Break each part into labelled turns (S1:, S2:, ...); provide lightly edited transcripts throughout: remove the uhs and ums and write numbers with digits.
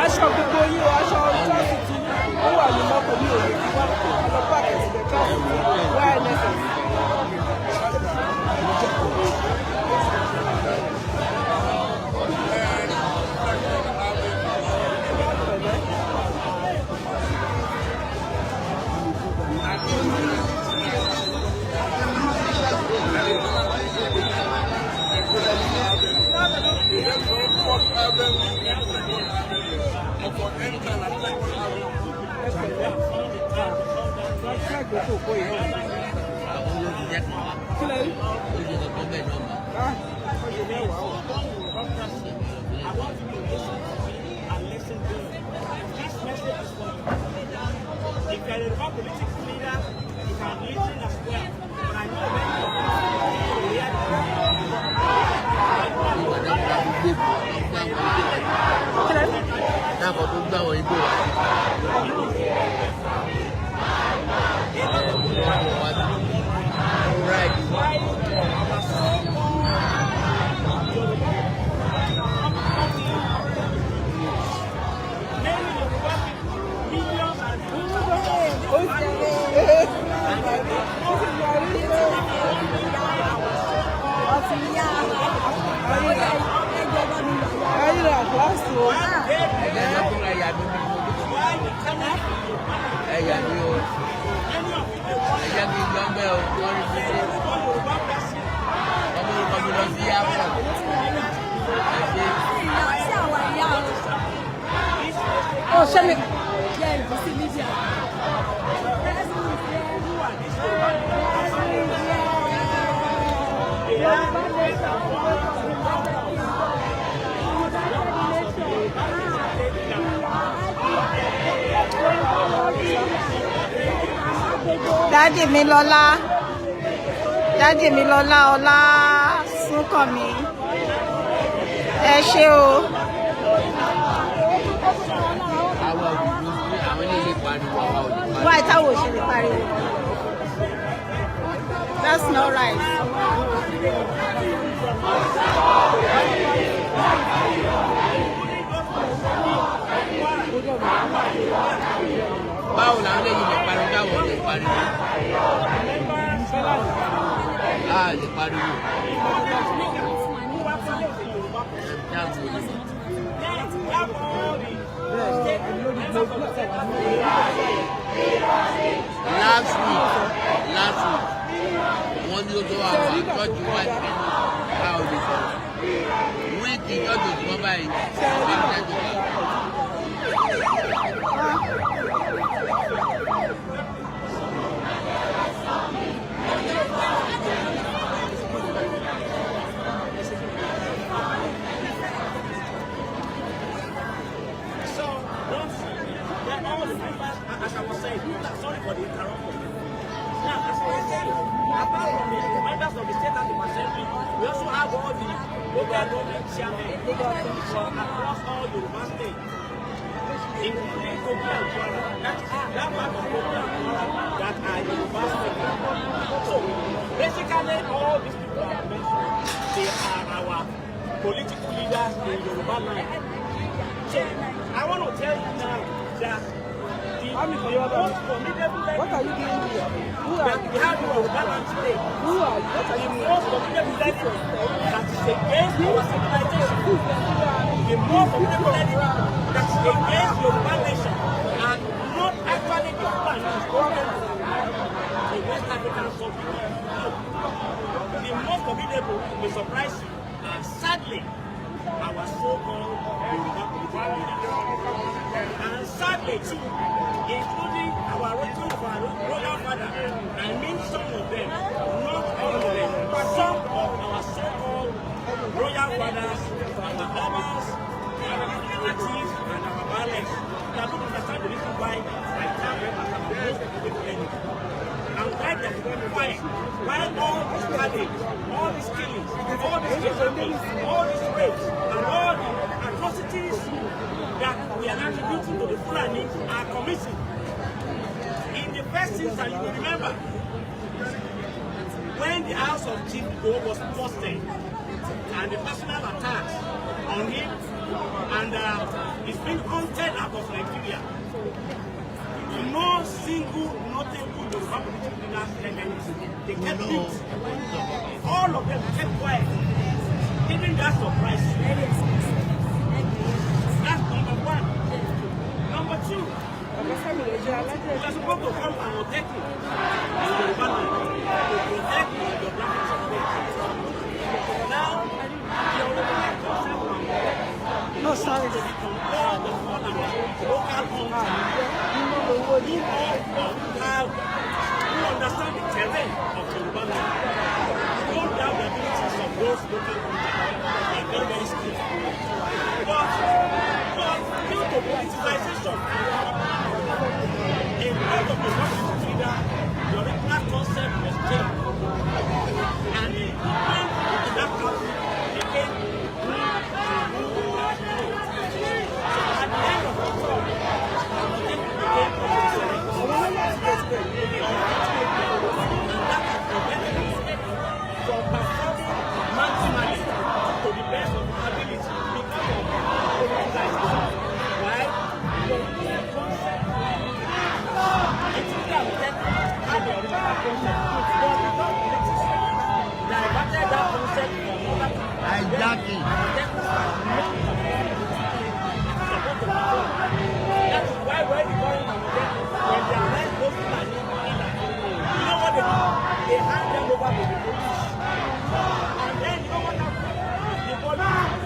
S1: Aṣọ gbogbo yìí o, aṣọ traffic ó wà ní mọ́tò ní òye tí wọ́n lọ pàkẹ́ síbẹ̀ traffic wá ẹlẹ́sẹ̀.
S2: If you're a political leader, you can listen as well. But I know
S1: Oh, show me. Daddy mi Lọ́lá. Daddy mi Lọ́lá Ọlá Súnkànmí. Ẹ ṣé o. Why táwọn ò ṣe lè pariwo? That's not right.
S3: Báwo làwọn lè yí lè pariwo táwọn ò lè pariwo? A lè pariwo. Last week, wọ́n ní ojú àwọn àtọ́jú wá sí àwọn olùsọ̀rọ̀. Wíìkì ìjọ́jọ́ tí wọ́n báyìí, wọ́n bá ń tẹ́jú wá.
S2: As I was saying, sorry for the interruption. Now, as I was saying, apart from the members of the State House of Assembly, we also have all the local government chairmen across all Yoruba states, including Kogi and Kwara. That part of Kogi and Kwara that are Yoruba state. So, basically, all these people I mentioned, they are our political leaders in Yoruba land. So, I want to tell you now that what are you doing here? We have Yoruba land today. Who are you? What are you doing? The most formidable leader that is against our civilization. The most formidable leader that is against Yoruba nation and not actually the plan is going to West African country. The most formidable will surprise you. Sadly, our so-called Yoruba political leaders. And sadly too, including our royal father, I mean some of them, not all of them, but some of our so-called royal fathers, our elders, our relatives, and our valets, that don't understand the reason why I tell them that I'm most political enemy. And why they are quiet, why all this carnage, all these killings, all these kidnappings, all these rapes, and all the atrocities that we are attributing to the Fulani are committing. In the first instance, you will remember, when the house of Chief Go was busted, and the personal attacks on him, and he's been hunted out of Nigeria. No single notable Yoruba political leader said anything. They kept mute. All of them kept quiet. Even that surprise. That's number one. Number two, we are supposed to come and protect you. Yoruba land to protect the geographic space. Now, the Yoruba concept
S1: No, sorry.
S2: to compare the local content. Who understand the terrain of Yoruba land. Don't doubt the abilities of those local content. They are very, very skillful. But due to politicization, in part of the political leader, the original concept was changed. And it went into that country again. At the end of the story, from performing maximally to the best of our ability because of organization. Why? The concept it is that had the original concept, but because politics diverted that concept from other
S3: Exactly.
S2: That is why when the going on when they arrest those people, you know what they do? They hand them over to the police. And then you know what happens? The police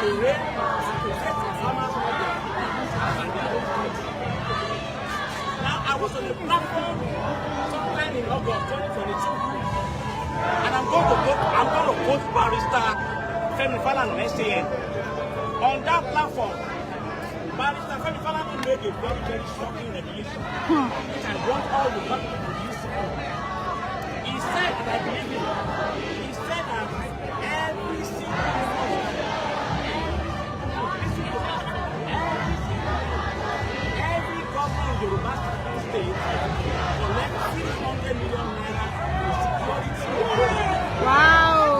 S2: they raid farmers market. Now I was on the platform sometime in August 2022. And I'm going to quote Barrister Femi Falana on SAN. On that platform, Barrister Femi Falana made a very, very shocking revelation, which I want all the people to listen to. He said, and I believe him, he said that every government in Yoruba state collects 600 million naira for security.
S4: Wow!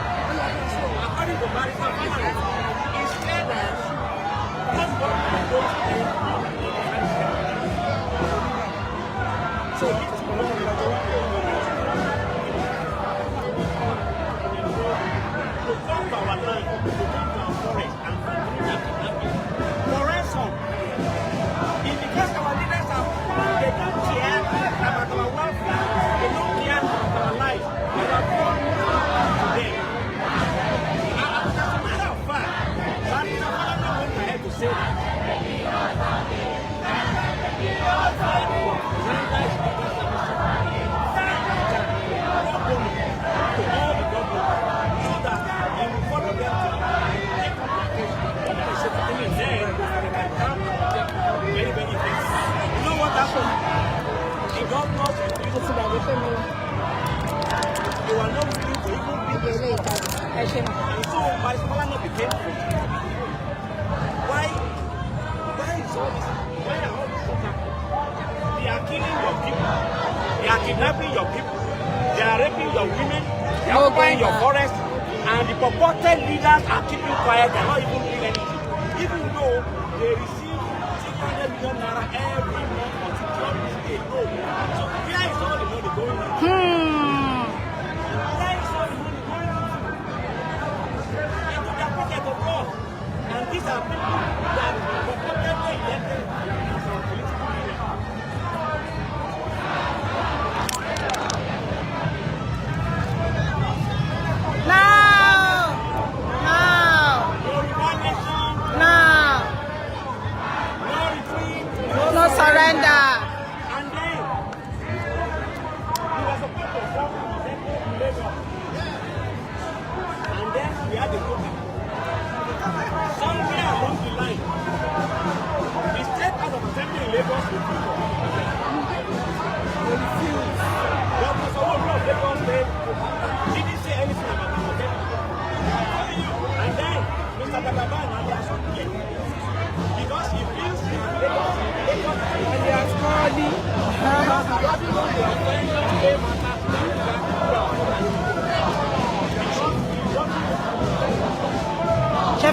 S2: According to Barrister Falana, he said that because government don't pay so it's to come to our land, to come to our forest and continue that kidnapping. For ransom, it's because our leaders they don't care about our welfare, they don't care about our life, they are born today. As a matter of fact, Barrister Falana went ahead to say that you are not willing to even be the same. And so Barrister Falana became why is all this? Why are all these things happening? They are killing your people. They are kidnapping your people. They are raping your women. They are occupying your forest. And the purported leaders are keeping quiet. They are not even doing anything. Even though they receive 600 million naira every month for security alone. So where is all the money going on? Where is all the money going on? Into their pocket of course. And these are people that purportedly elected as our political leaders.
S4: No surrender.
S2: And then we were supposed to form an executive in Lagos. And then we had a program.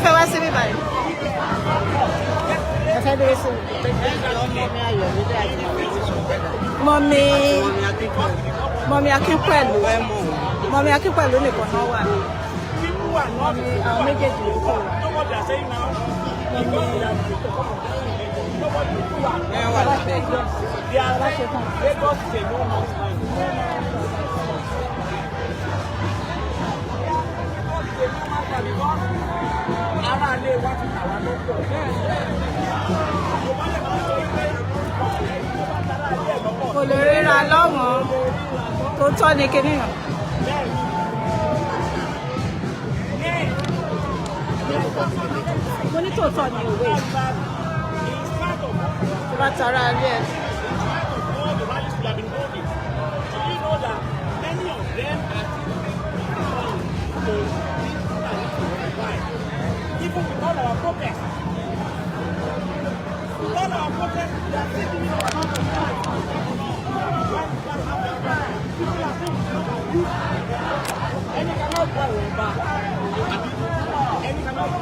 S4: fẹ́ wá síbí báyìí. Ẹ fẹ́ bẹ̀rẹ̀ sí mọ́mí Akínpẹ̀lú mọ́mí Akínpẹ̀lú nìkan náà wà. Mọ́mí àwọn méjèèjì ló kọ̀. Kò lè ríra lọ́wọ́n tó tọ́ ní kinní yàn. Mo ní tòótọ́ ní òwe tó bá tara alẹ́ ẹ̀.
S2: Even with all our protests, they are still giving us people are saying, any cannot go over. Any cannot go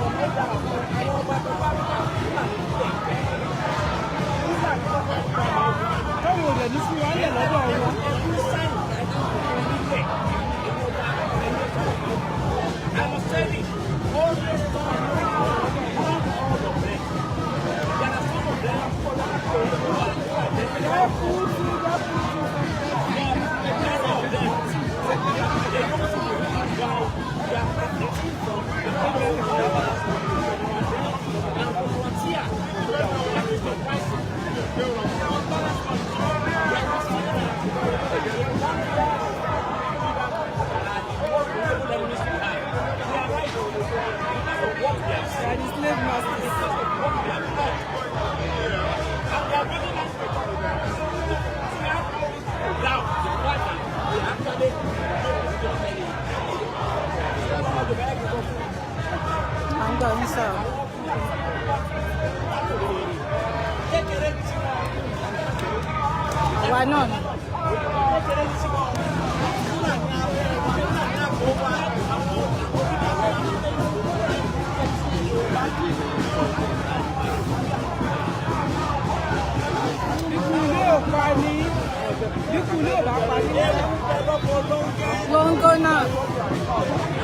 S2: I must tell you, all this time,
S4: I'm going so. Why not? Longo now.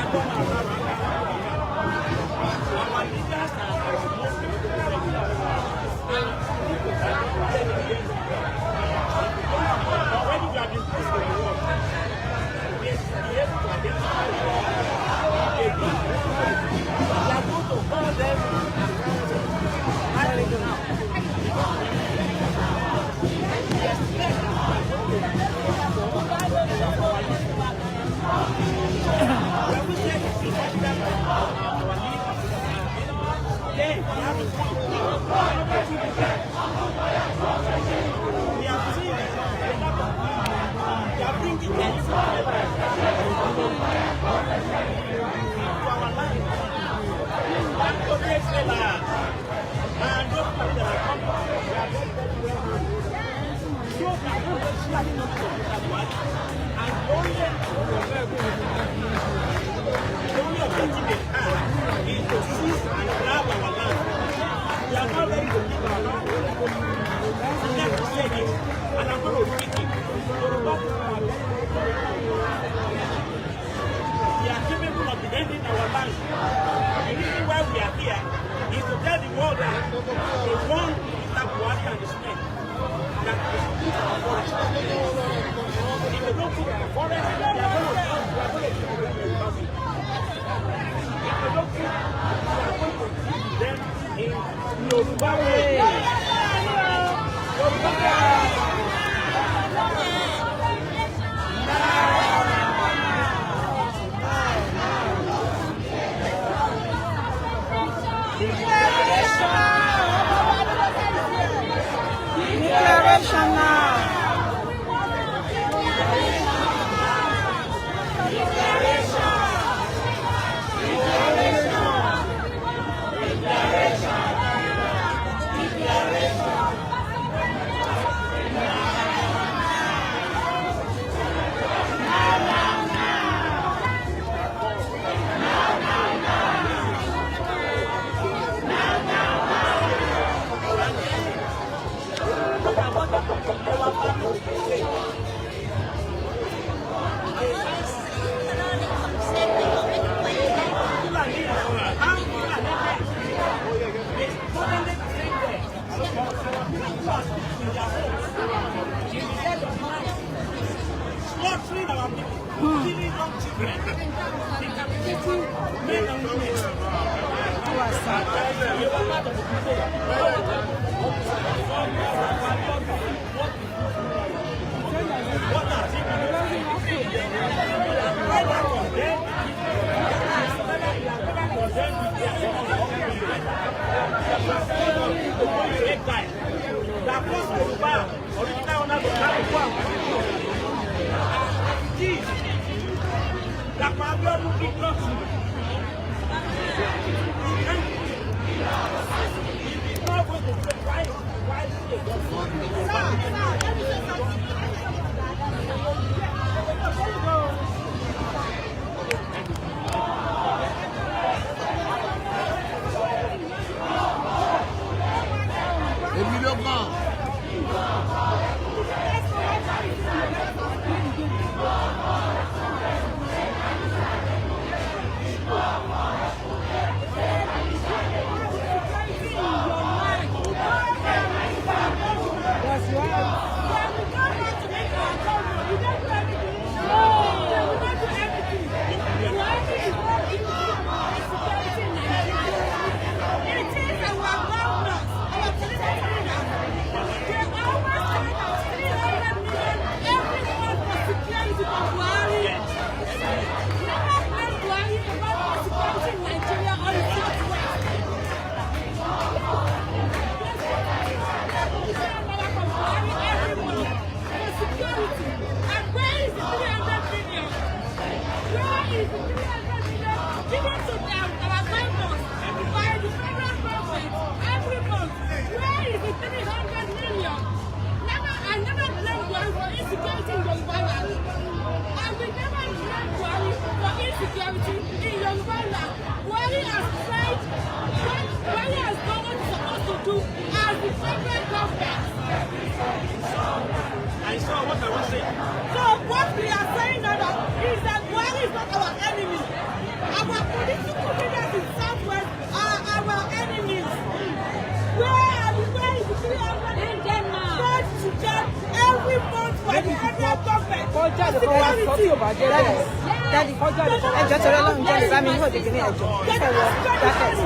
S4: ẹjọ́ torí Ọlọ́run jẹ́ ìbá mi ní òdìdí ní ẹjọ́ ẹwọ bracket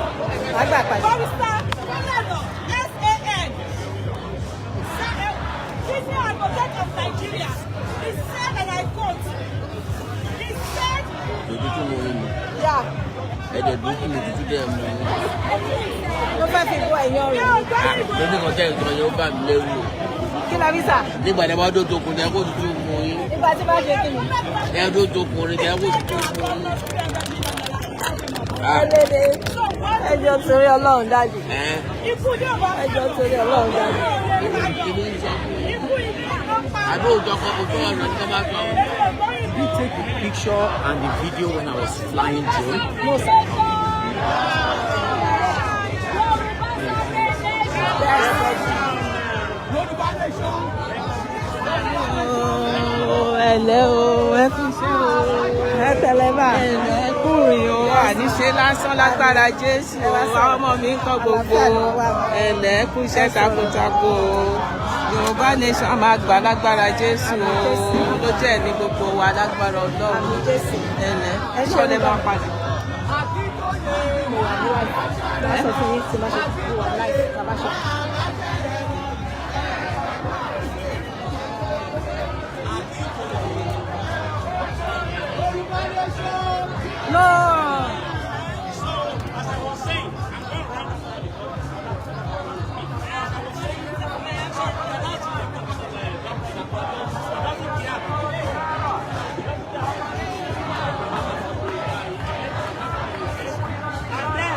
S4: àgbà pàdé.
S1: Senior Advocate of Nigeria, he said, and I quote, he said,
S3: ẹ̀jẹ̀ burúkú ni títí dẹ̀ mú un.
S4: ló fẹ́ fi bọ́ ẹ̀yán rẹ̀.
S3: lórí kan tẹ́ ìtọ́ yẹn ó bà mí lẹ́rù.
S4: kí la rí sà.
S3: nígbà tí a bá dó tokun ní ẹkọ tuntun mú yín.
S4: nígbà tí bá ṣe kí ni.
S3: ẹ dó tokun ní ẹkọ tuntun mú yín.
S4: ẹlẹ́dẹ̀ ẹjọ́ torí Ọlọ́run dájú. ẹjọ́ torí Ọlọ́run dájú.
S3: àbí òjò kan ojú ọ̀nà tí wọ́n bá sọ.
S5: Did you take the picture and the video when I was flying drone?
S4: No, sir. Ẹ̀lẹ́ o, ẹ kú iṣẹ́ o, ẹ tẹ̀lé bá. Ẹ kú rìn o, àníṣe lásán lágbára Jésù o, àwọn ọmọ mi ń kọ́ gbogbo. Ẹ̀lẹ́ kú iṣẹ́ takuntakun o. Yorùbá nation máa gbà lágbára Jésù o, ló jẹ́ ní gbogbo wa lágbára Ọlọ́run. Ẹ̀lẹ́ ṣọlẹ̀ máa padà. No.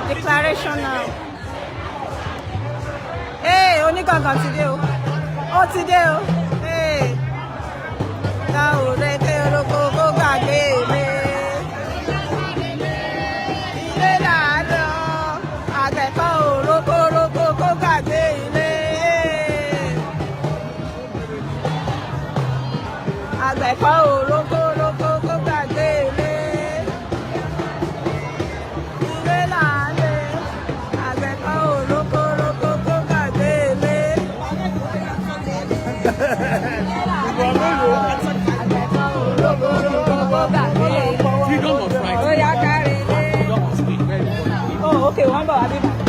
S4: Declaration now. Hey, onígangan ti dé o. Ó ti dé o. Hey. Ta ò rẹ kí orúkọ kó gbàgbé mi. Ilé làálọ̀, àgbẹ̀kọ́ òrókó kó gbàgbé ilé. Àgbẹ̀kọ́ òrókó kó gbàgbé ilé.
S5: Freedom of right.
S4: Oh, okay, one more.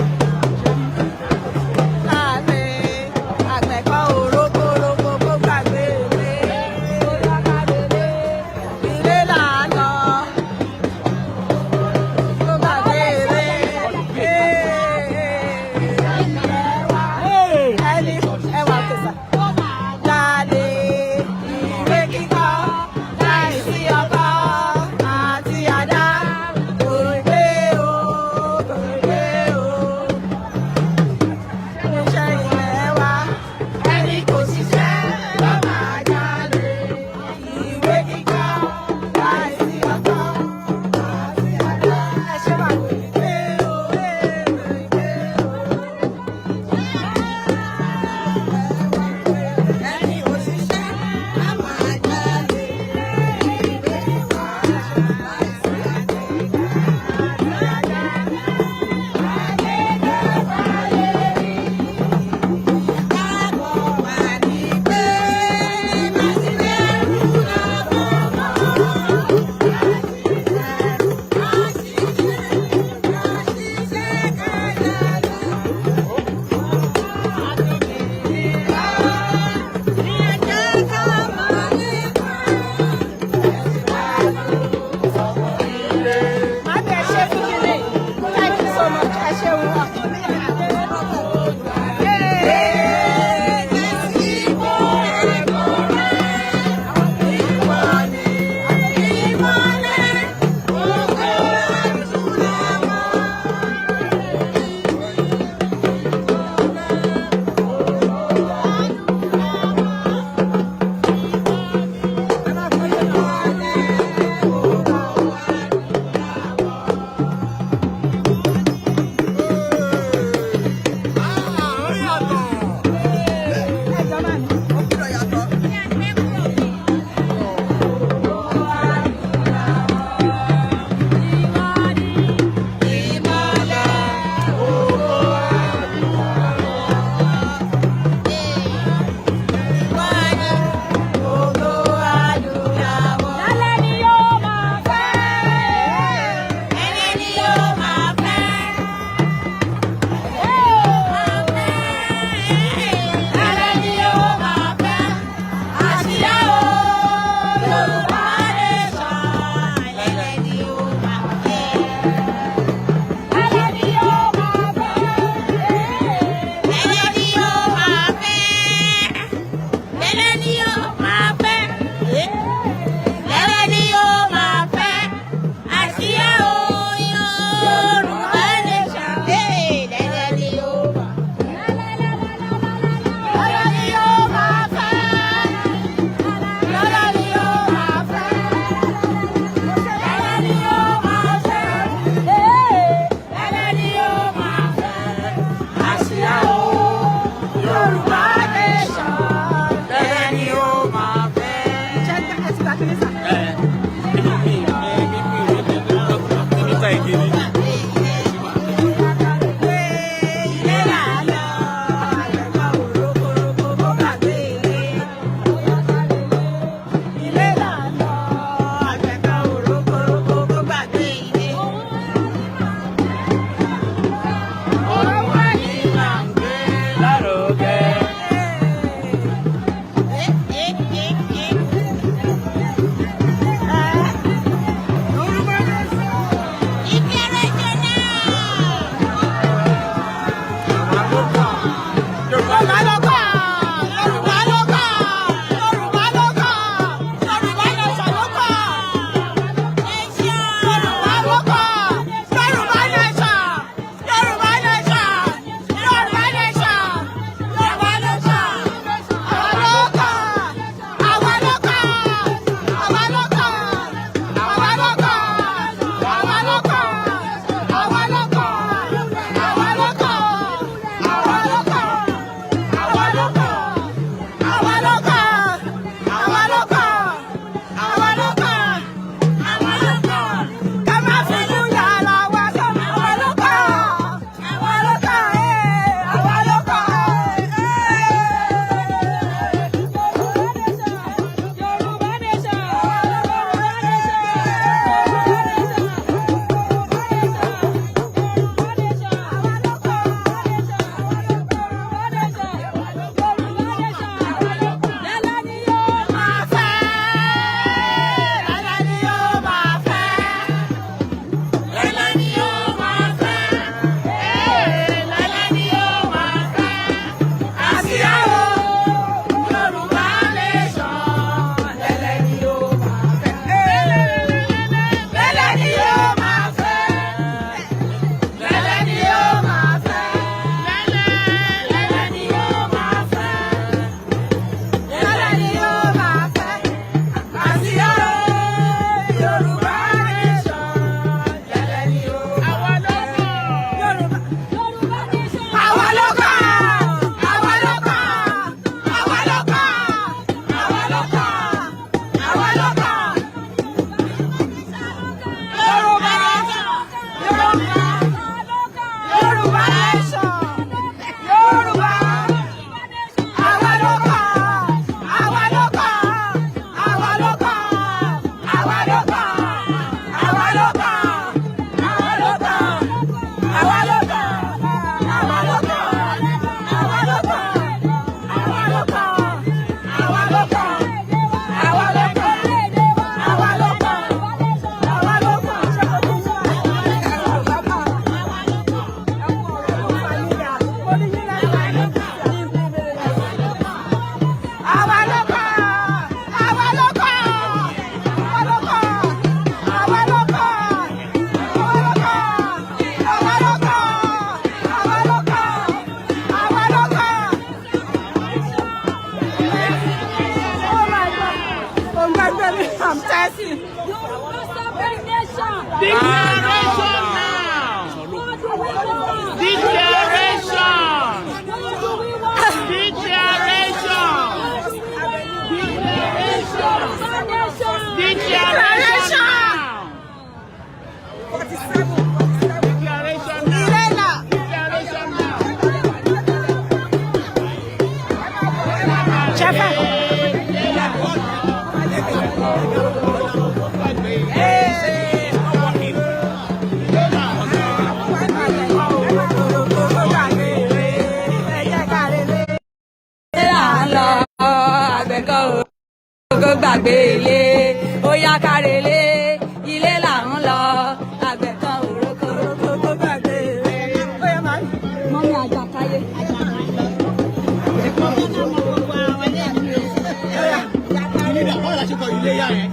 S5: Iléyá yẹn.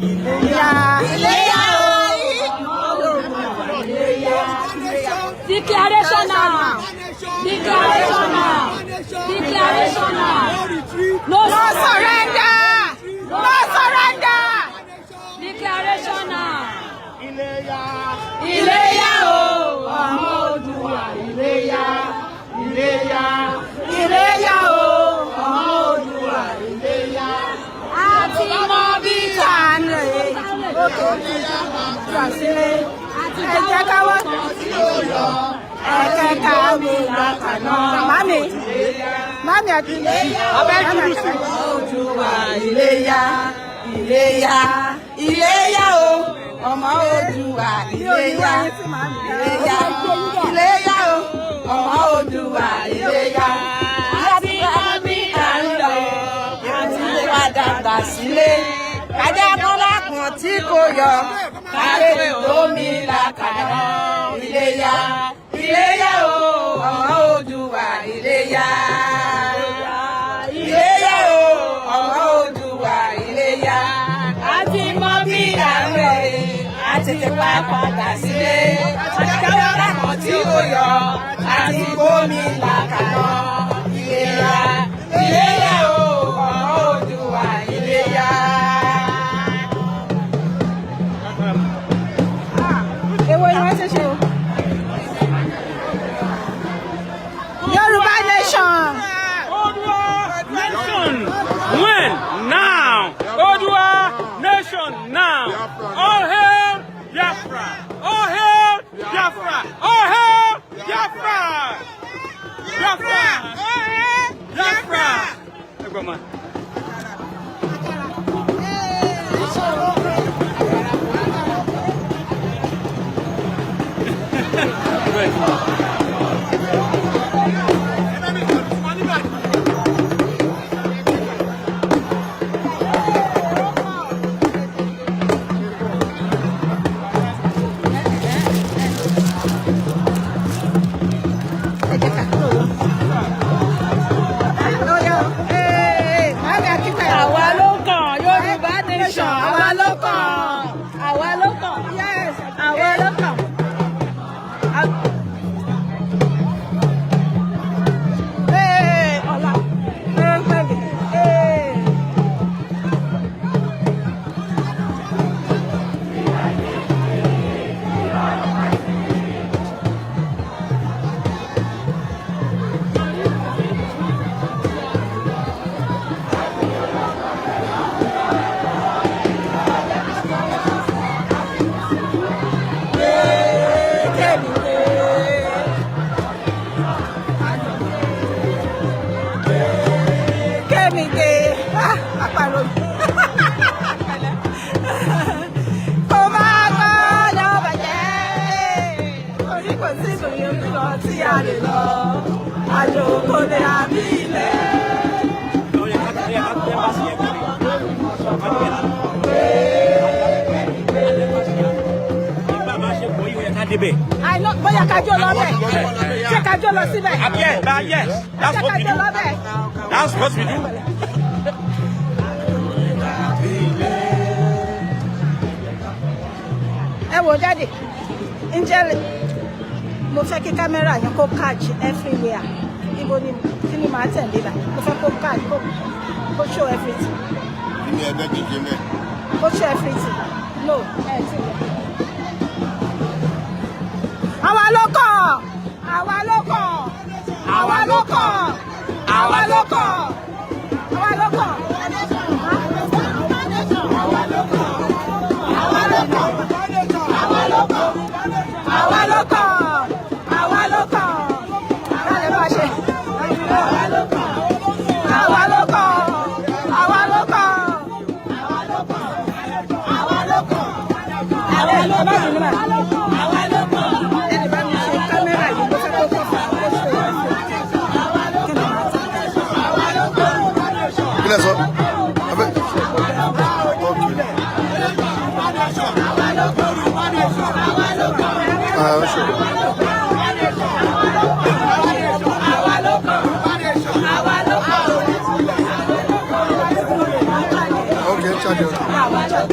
S6: Iléyá o. Declaration now. No surrender. No surrender. Declaration now. Iléyá o. Ọmọ Oòduà Iléyá. Iléyá o. Ọmọ Oòduà Iléyá. Àti mọ bí tànù òkè ìgbà sílé. Ẹ jẹ́ ká wá. Ẹ̀kẹ́ ká mi làkàná. Mami àti ọbẹ̀ dúdú sí. Oòduà Iléyá. Iléyá o. Ọmọ Oòduà Iléyá. Iléyá o. Ọmọ Oòduà Iléyá. Àti àmì àńlọ. Àti padà gbà sílé. Kájà kọ́lá kan tí kò yọ. Káyé lómi làkàná. Iléyá. Iléyá o. Ọmọ Oòduà Iléyá. Iléyá o. Ọmọ Oòduà Iléyá. Àti mọ bí àárẹ̀ àti tipa padà sílé. Kájà kan tí kò yọ. Àti gómi làkàná. Iléyá. Iléyá o. Ọmọ Oòduà Iléyá. Èwo ni wọ́n ṣe ṣe o? Yorùbá nation.
S2: Oòduà nation. When? Now. Oòduà nation now. All hail Biafra. All hail Biafra. All hail Biafra. Biafra. Biafra. Biafra.
S6: Àwa ló kàn, Yorùbá nation. Àwa ló kàn. Àwa ló kàn. Yes. Àwa ló kàn. Ọlá. Àjò kò lè àbí ilẹ̀. Bóyá kájọ lọ bẹ̀. Ṣé kájọ lọ síbẹ̀?
S2: Yes, that's what we do. That's what we do.
S6: Ẹ wò jáde, ǹjẹ́ mo fẹ́ kí kámẹ́rà yẹn kó catch everywhere. Ibo ni kí ni màá tẹ̀lé bá? Mo fẹ́ kó catch kó show everything.
S3: Kí ni ẹgbẹ́ kìí ṣe mẹ́?
S6: Kó show everything. No, ẹ ti wọ̀. Àwa ló kàn. Àwa ló kàn. Àwa ló kàn. Àwa ló kàn. Àwa ló kàn. Àwa ló kàn. Àwa ló kàn. Láti bá ṣe. Àwa ló kàn. Àwa ló kàn. Àwa ló kàn. Àwa ló kàn. Àwa ló kàn. Àwa ló kàn. Àwa ló kàn. Ẹni bá mi ṣe kámẹ́rà yìí ló fẹ́ kó kọ́ fún àwọn oṣù rẹ̀. Àwa ló kàn. Àwa ló kàn.
S3: Kí lẹ sọ? Okay, charge it.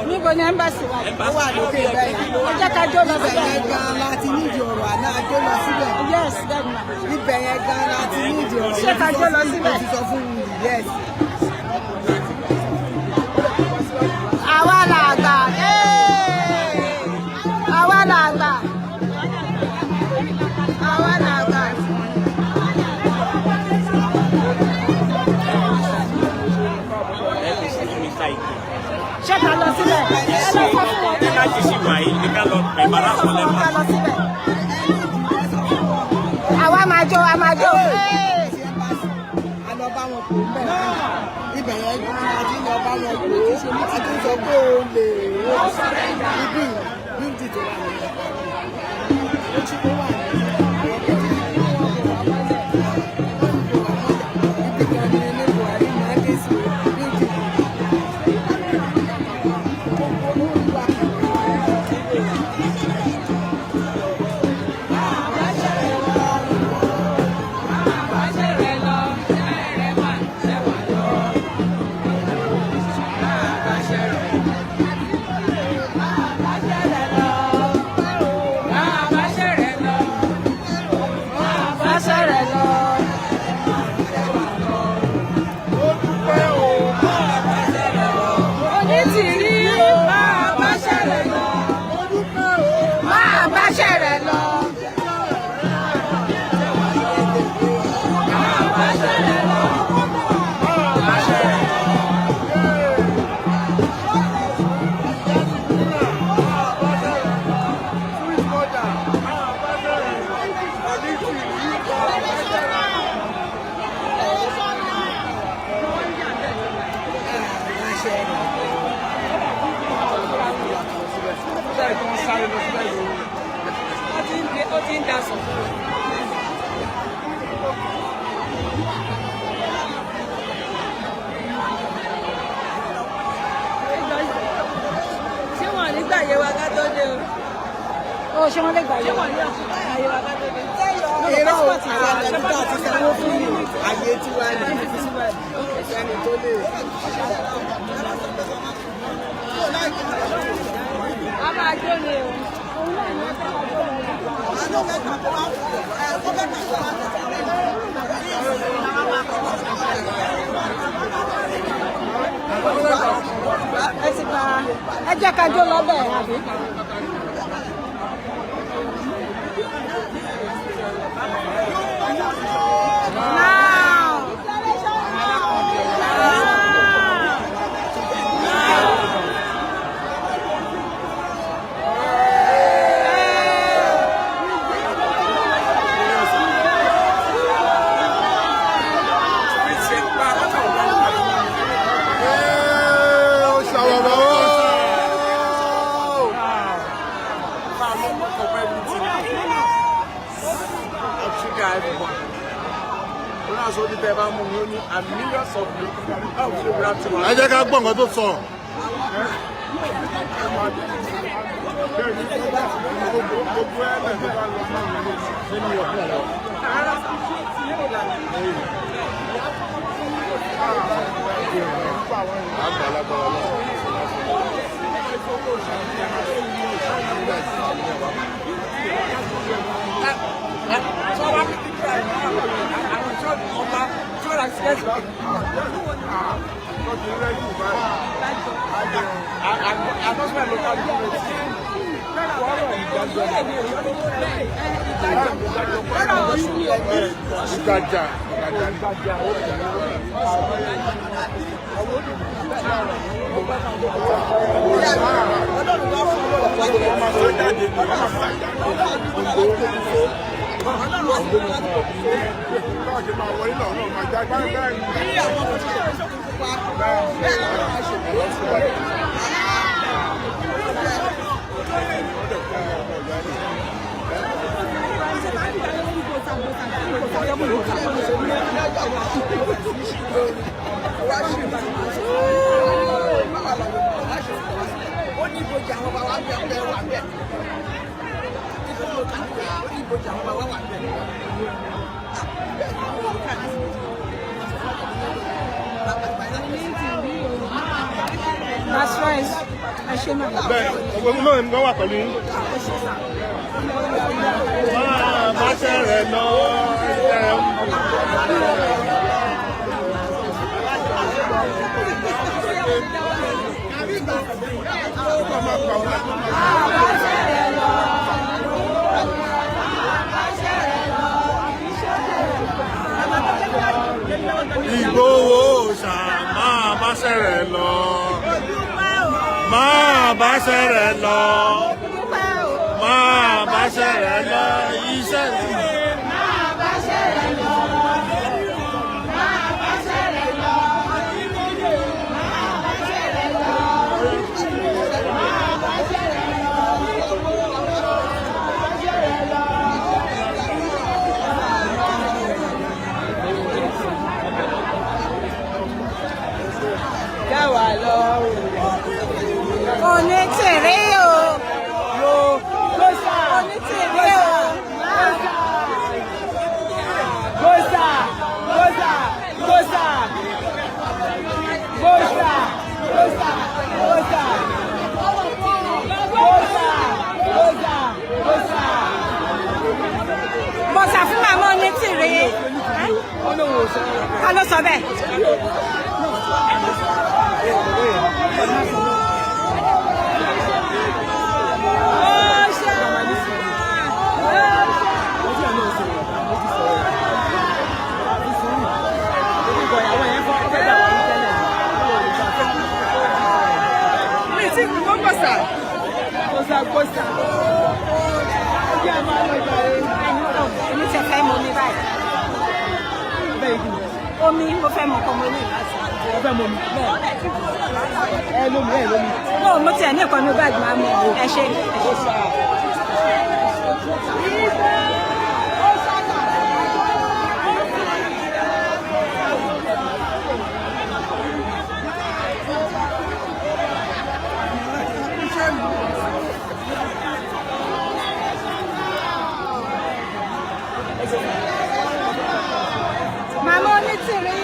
S6: Níbo ni embassy wà? Ó wà lókè bẹ́ẹ̀. Ẹ jẹ́ ká jó lọ síbẹ̀. Ibẹ̀ yẹn gan láti nídìí ọ̀rọ̀ àná jó lọ síbẹ̀. Yes, definitely. Ibẹ̀ yẹn gan láti nídìí ọ̀rọ̀. Ṣé ká jó lọ síbẹ̀? Mo ti sọ fún mi, yes. Àwa làgbà. Àwa làgbà. Àwa làgbà. Ṣé ká lọ síbẹ̀? Ẹ lọ sọ fún wọn.
S2: Ní ká jí sí wàyí, ní ká lọ embarrass wọn lẹ́nu.
S6: Ká lọ síbẹ̀. Àwa máa jó, a máa jó.
S1: A lọ bá wọn kò bẹ́ẹ̀. Ibẹ̀ yẹn àti lọ bá wọn kò. A ti sọ pé o lè ibi bíntì tó wà ní. Ó ti kó wà ní. Ibi kan ní ilé Buhari máa dé sí bíntì.
S6: Ṣé wọ́n lè gbà yẹ wọ́n?
S1: Irọ́ àwọn àjẹ̀dúgbà ti sanwó fún àyè tiwa ní ìfisẹ́ni tó lè.
S6: A máa jó ni o. Ẹ ti pa ẹ jẹ́ ká jó lọ́bẹ̀ àbí.
S2: ní tẹ́ bá mú mi ó ní and millions of kilograms to
S7: ẹ jẹ́ ká gbọ́ nǹkan tó sọ.
S6: That's right. I should not.
S7: Ọgbọ́n náà ń wà pẹ̀lú yín. Máa ṣe rẹ̀ lọ. Ìgbòho ṣà máa bá ṣẹ̀rẹ̀ lọ. Máa bá ṣẹ̀rẹ̀ lọ. Máa bá ṣẹ̀rẹ̀ lọ. Iṣẹ́ mi.
S6: Máa bá ṣẹ̀rẹ̀ lọ. Máa bá ṣẹ̀rẹ̀ lọ. Máa bá ṣẹ̀rẹ̀ lọ. Máa bá ṣẹ̀rẹ̀ Káwa lọ. Onítìrí o. Onítìrí o. Gosa. Gosa. Gosa. Gosa. Gosa. Gosa. Gosa. Gosa. Gosa. Bọ̀sà fún màmá Onítìrí. Ta ló sọ bẹ́ẹ̀? Omi mo fẹ́ mọ̀ kọ́ mo ní láti. Mo fẹ́ mọ̀ mi. Ẹ lómi ẹ lómi. Mo mo tiẹ̀ ní ìkànnì báàgì máa mú ẹ ṣe. Màmá Onítìrí.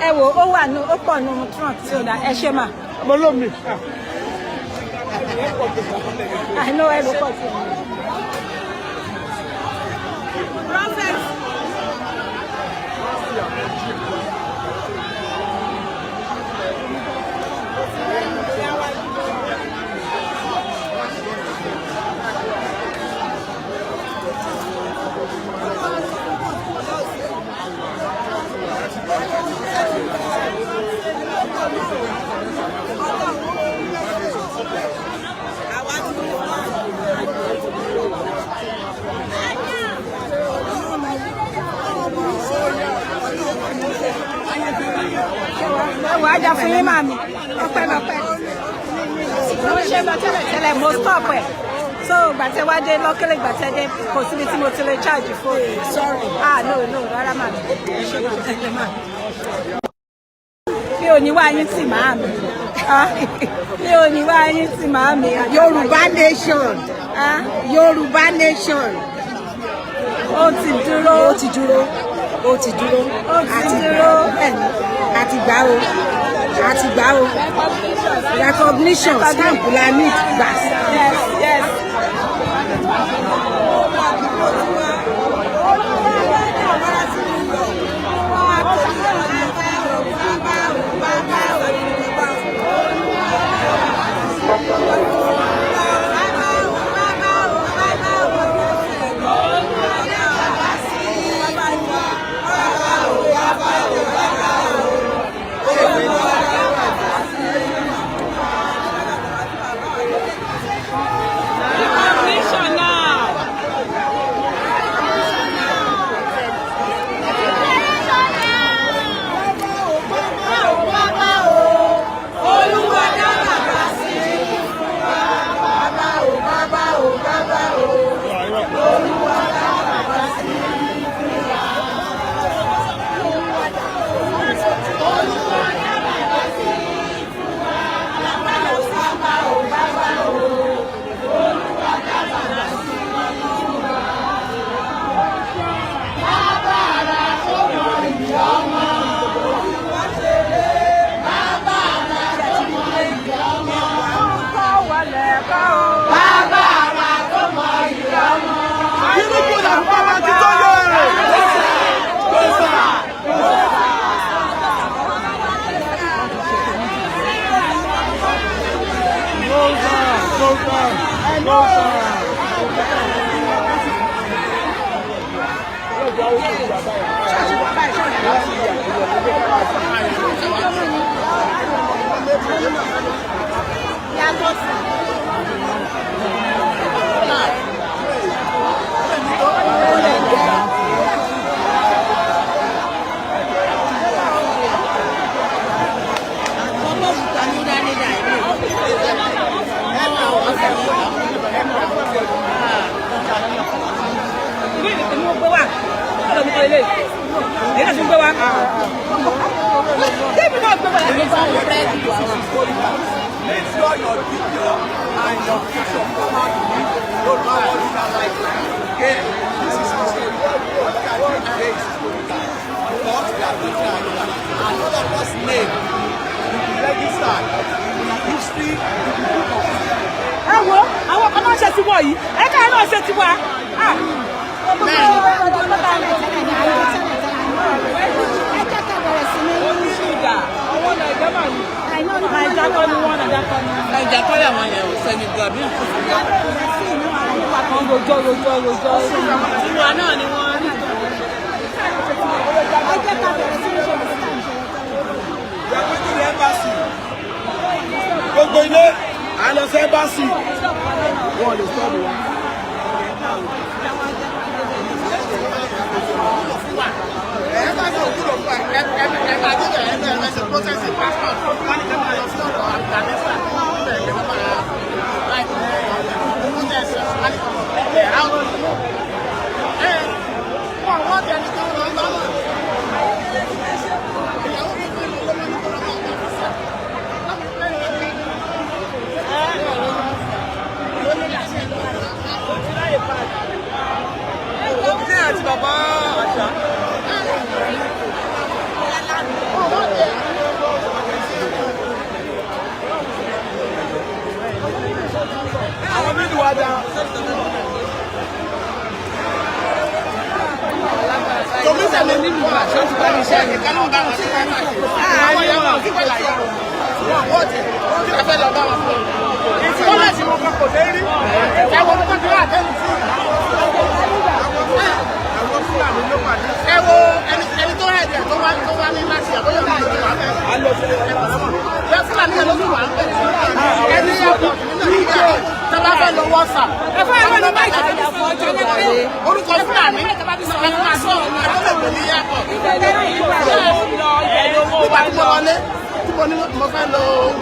S6: Ẹ wo ó wà nù ó pọ̀ nù trunk tí ó dá ẹ ṣe mà.
S7: Ọmọ olómi.
S6: Àìní ẹ ló pọ̀ sí i. Prophet. ẹwà ajá fún yín màmí ọpẹ́ ló ṣe lọ tẹ́lẹ̀ mo stop ẹ̀ so gbàtẹ́ wá dé lọ́kẹ́lẹ́ gbàtẹ́ dé kò síbi tí mo ti lè charge fóònù. Sorry. No rárá màmí mi ò ní wá yín tì màmí mi ò ní wá yín tì màmí.
S1: Yorùbá nation Yorùbá nation
S6: ó ti dúró
S1: àti gbà o recognition stamp la need gbà.
S6: Yes. Àwọn kan náà ṣe ti wọ̀ yìí, ẹ̀ka náà ṣe ti wà. Nàìjà kọ́ ni wọ́n Nàìjà kọ́ làwọn yẹn ò sẹ́ni gàbí. Àwọn rojọ́. Ìwà náà ni wọ́n rí.
S7: Gbogbo ilé à ń lọ sí ẹ́mbásì. Wọ́n lè sọ́ọ̀bù wa.
S2: Bàbá àṣà. Àwọn mídìí wá dá. Tòmí sẹ̀lẹ̀ nínú wa, ṣé o ti bá mi ṣe ẹ̀yìn kan náà bá wọn sí ká máa ṣe. Àwọn yẹn wà fún pẹ̀lú àyà. Wọ́n wọ́n ti kí ẹ fẹ́ lọ bá wọn fún un. Wọ́n lè ti mọ kan kò dé rí. Ẹ̀wọ̀n tó ti wà tẹ́lẹ̀ sí. Àwọn Fúlàní ló pàdé. Ẹ wo ẹni tó hẹ̀ díẹ̀ tó wá ní láti àbóyọ̀ náà ló wà bẹ́ẹ̀. Ẹ Fúlàní yẹn ló fi wà bẹ́ẹ̀. Ẹni yàtọ̀ nínú ìgbà tó bá fẹ́ lọ wọ́sà. Ẹ fẹ́ lọ bá ìjọba fún ọjọ́ ìjọba. Orúkọ Fúlàní ẹ máa sọ ọ̀nà àtọ́lẹ̀ pẹ̀lú yàtọ̀. Ìgbà tí mo wọlé
S7: mo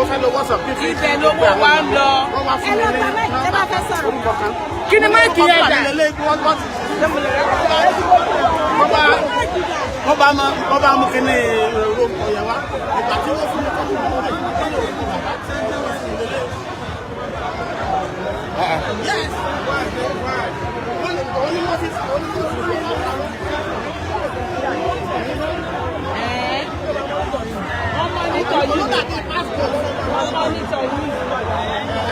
S7: fẹ́ lo WhatsApp.
S4: Ibẹ̀ ló wọ́n wá ń lọ.
S6: Ẹ lọ gba máìkì tẹ́ bá fẹ́ sọ̀rọ̀.
S4: Kí ni máìkì yẹn dà?
S7: Wọ́n bá mú kí ní ọ̀yẹ̀ wá. Ìgbà tí wọ́n fún mi kọ́ yes.
S4: Monitor you. Monitor you.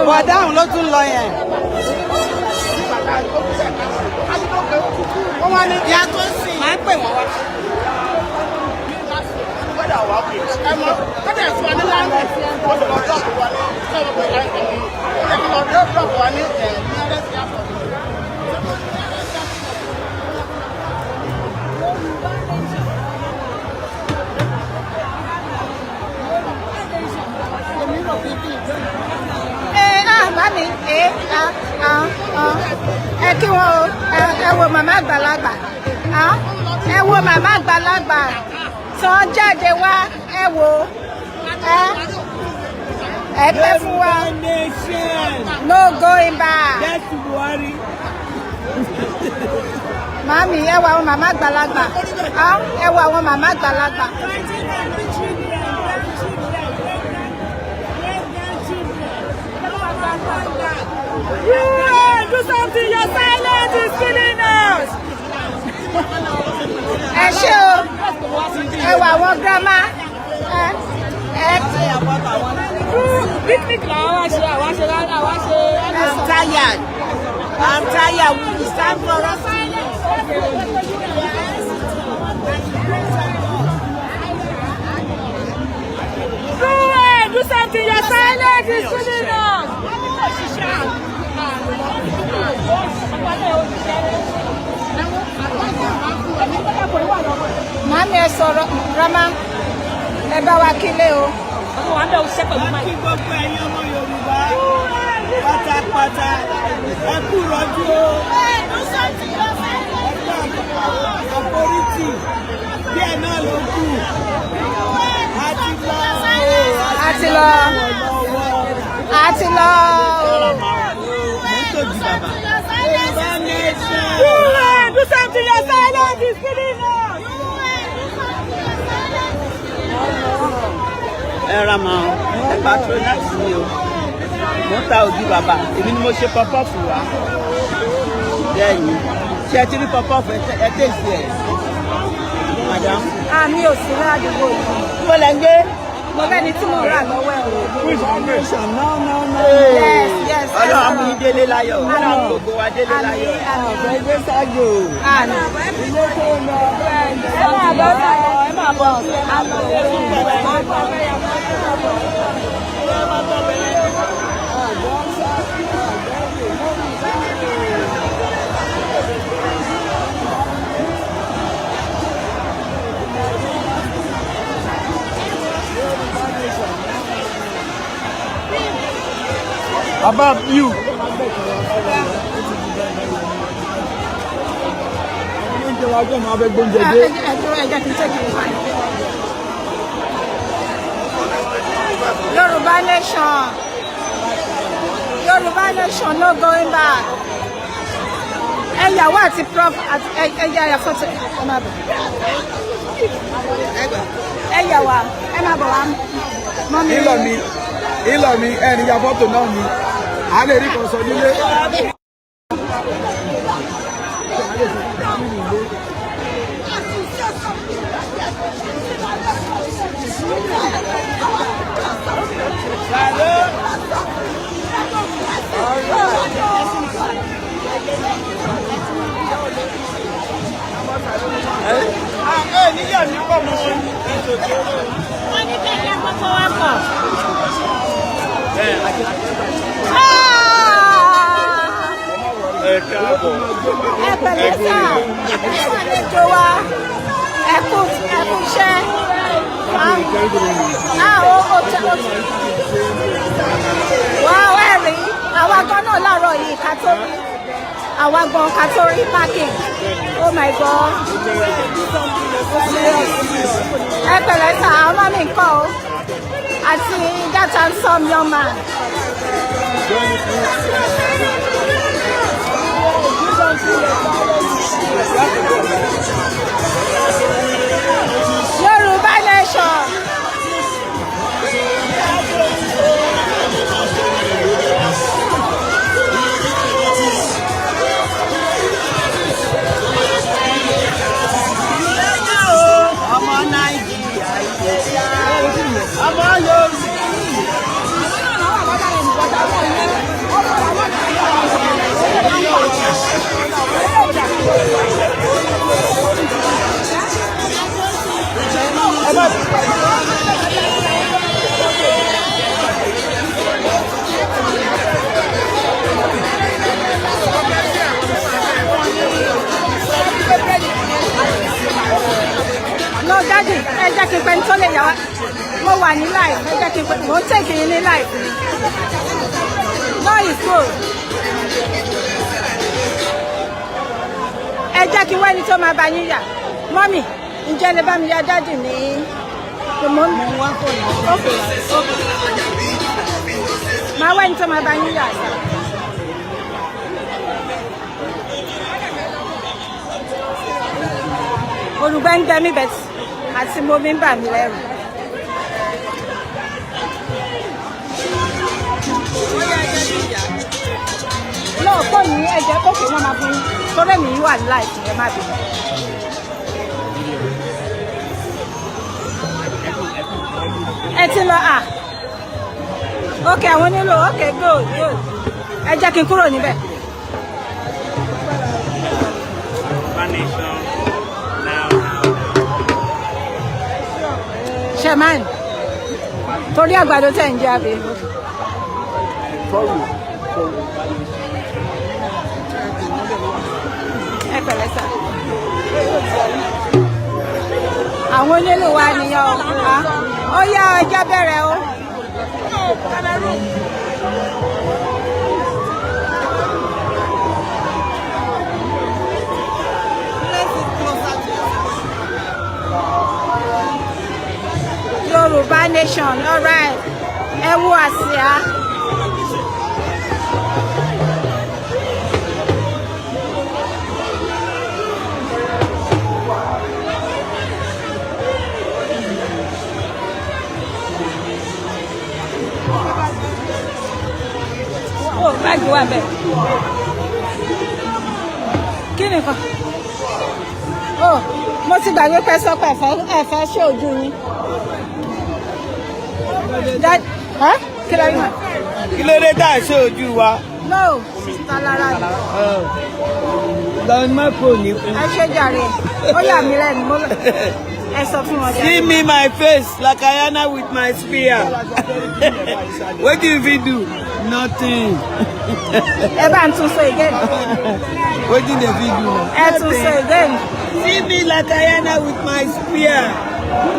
S1: Bọ̀dáhùn ló tún lọ yẹn. Wọ́n wá ní ìyá tó sì máa ń pè wọ́n wá. Kọ́dà ẹ̀sùn wa ní láńdì, wọ́n ti lọ dọ́ọ̀kù wa ní sọ́wọ́ pẹ̀lú ẹ̀kọ́ mi. Ó yẹ kí lọ dọ́ọ̀kù wa ní ẹ̀ẹ́dẹ́sì àpọ̀.
S6: Mami, ẹ kí wọn ẹ wo màmá àgbàlagbà, ẹ wo màmá àgbàlagbà tó jáde wá, ẹ wo ẹ pẹ́ fún wa, no going back. Mami, ẹ wo àwọn màmá àgbàlagbà, ẹ wo àwọn màmá àgbàlagbà.
S8: Do something, your silence is killing us.
S6: Ẹ ṣé o, ẹ wà àwọn grandma,
S8: Picnic làwọn wá ṣe, àwa ṣe.
S1: I'm tired. I'm tired. We stand for us.
S8: Do something, your silence is killing us.
S6: Mami ẹ sọ̀rọ̀, grandma, ẹ bá wa kílé o.
S1: Kí gbogbo ẹ̀yin ọmọ Yorùbá pátápátá ẹ kú rọ́jú o. Àforítì díẹ̀ náà ló kù.
S6: A ti lọ.
S8: Do something, your silence is killing us.
S1: Ẹ ra màá ẹ patronize mi o. Mo ń ta ògì bàbá, èmi ni mo ṣe pọpọ́ọ̀fù wá. Bẹ́ẹ̀ni, ṣé ẹ ti rí pọpọ́ọ̀fù ẹ tèsí ẹ̀? Madam.
S6: Mi ò sí ládùúgbò yìí.
S1: Mo lẹ ń gbé.
S6: Mo bẹ́ni tí mo rà lọ́wọ́ ẹ̀ o. Yes.
S1: Ọlọ́run á mú yín délé láyọ̀. Ọlọ́run gbogbo wa délé láyọ̀. Ọ̀fẹ́ gbé sáàjò. Ilé tó lọ bẹ́ẹ̀ ni.
S6: Ẹ máa bọ̀.
S7: Above you.
S6: Yorùbá nation, no going back. Ẹ̀yàwó àti prof ẹ̀yà àyàfọ́tò ẹ máa bọ̀. Ẹ̀yàwó ẹ máa bọ̀ wá.
S7: Ìlọ mi ẹni ya fọ́tò náà ni a lè rí kan sọ nílé. Níyà ní pọ̀ mọ́ wọn ní ìṣòkè olóòrùn.
S6: Wọ́n ní kẹ́kẹ́ kọ́kọ́ wá pọ̀.
S7: Ẹ káàbọ̀.
S6: Ẹ pẹ̀lẹ́ sà, ẹ wà lẹ́jọ́ wa, ẹ kú iṣẹ́. náà láàárọ̀ yìí ká tó rí àwa gan ká tó rí parking. Oh my God. Ẹ pẹ̀lẹ́ sà, àwọn ọmọ mi ń kọ́ o. Àti that handsome young man. Yorùbá nation.
S1: Ọmọ Nàìjíríà ọmọ Yorùbá.
S6: No, Daddy, ẹ jẹ́ kí n pẹ́ ní tó lè yà wá. Mo wà ní live, ẹ jẹ́ kí n pẹ́, mo ń tèkì yín ní live. No, it's good. Ẹ jẹ́ kí wẹ́ni tó máa bá yín yà. Mọ́mì, ǹjẹ́ lè bá mi ya Daddy ní? Mo ń wá fóònù. Okay. Máa wẹ́ni tó máa bá yín yà. Olùgbẹ́ ń gbẹ mí bẹ̀tì àti mo mi ń bà mí lẹ́rù. Lóòótọ́ ní ẹ̀jẹ̀ kókè wọn máa fún torí mi wà láìsí ẹ má bínú. Ẹ ti lọ à? Ok, àwọn nílò ok good good. Ẹ jẹ́ kí n kúrò níbẹ̀. Shaman, torí àgbàdo tẹ̀ ń jẹ́ àbí. Ẹ pẹ̀lẹ́ sà. Àwọn onílù wa nìyẹn o. Ó yá ọjọ́ bẹ̀rẹ̀ o. Yorùbá nation, all right. Ẹ wo àsíá. Oh, báàgì wà bẹ́ẹ̀. Kí ni nǹkan? Oh, mo ti gbàgbé pé sọ pé ẹ fẹ́ ṣe ojú yín. Kí ló yín?
S1: Kí ló dé tá a ṣe ojú wa?
S6: No, talara ni.
S1: Lọ́n má kò ní kú.
S6: Ẹ ṣe jàre, ó yà mí lẹ́nu mọ́. Ẹ sọ fún wọn.
S1: See me my face like Ayana with my spear. What do you fit do? Nothing.
S6: Ẹ bá ń tún sọ again.
S1: What do you fit do?
S6: Ẹ tún sọ again.
S1: See me like Ayana with my spear.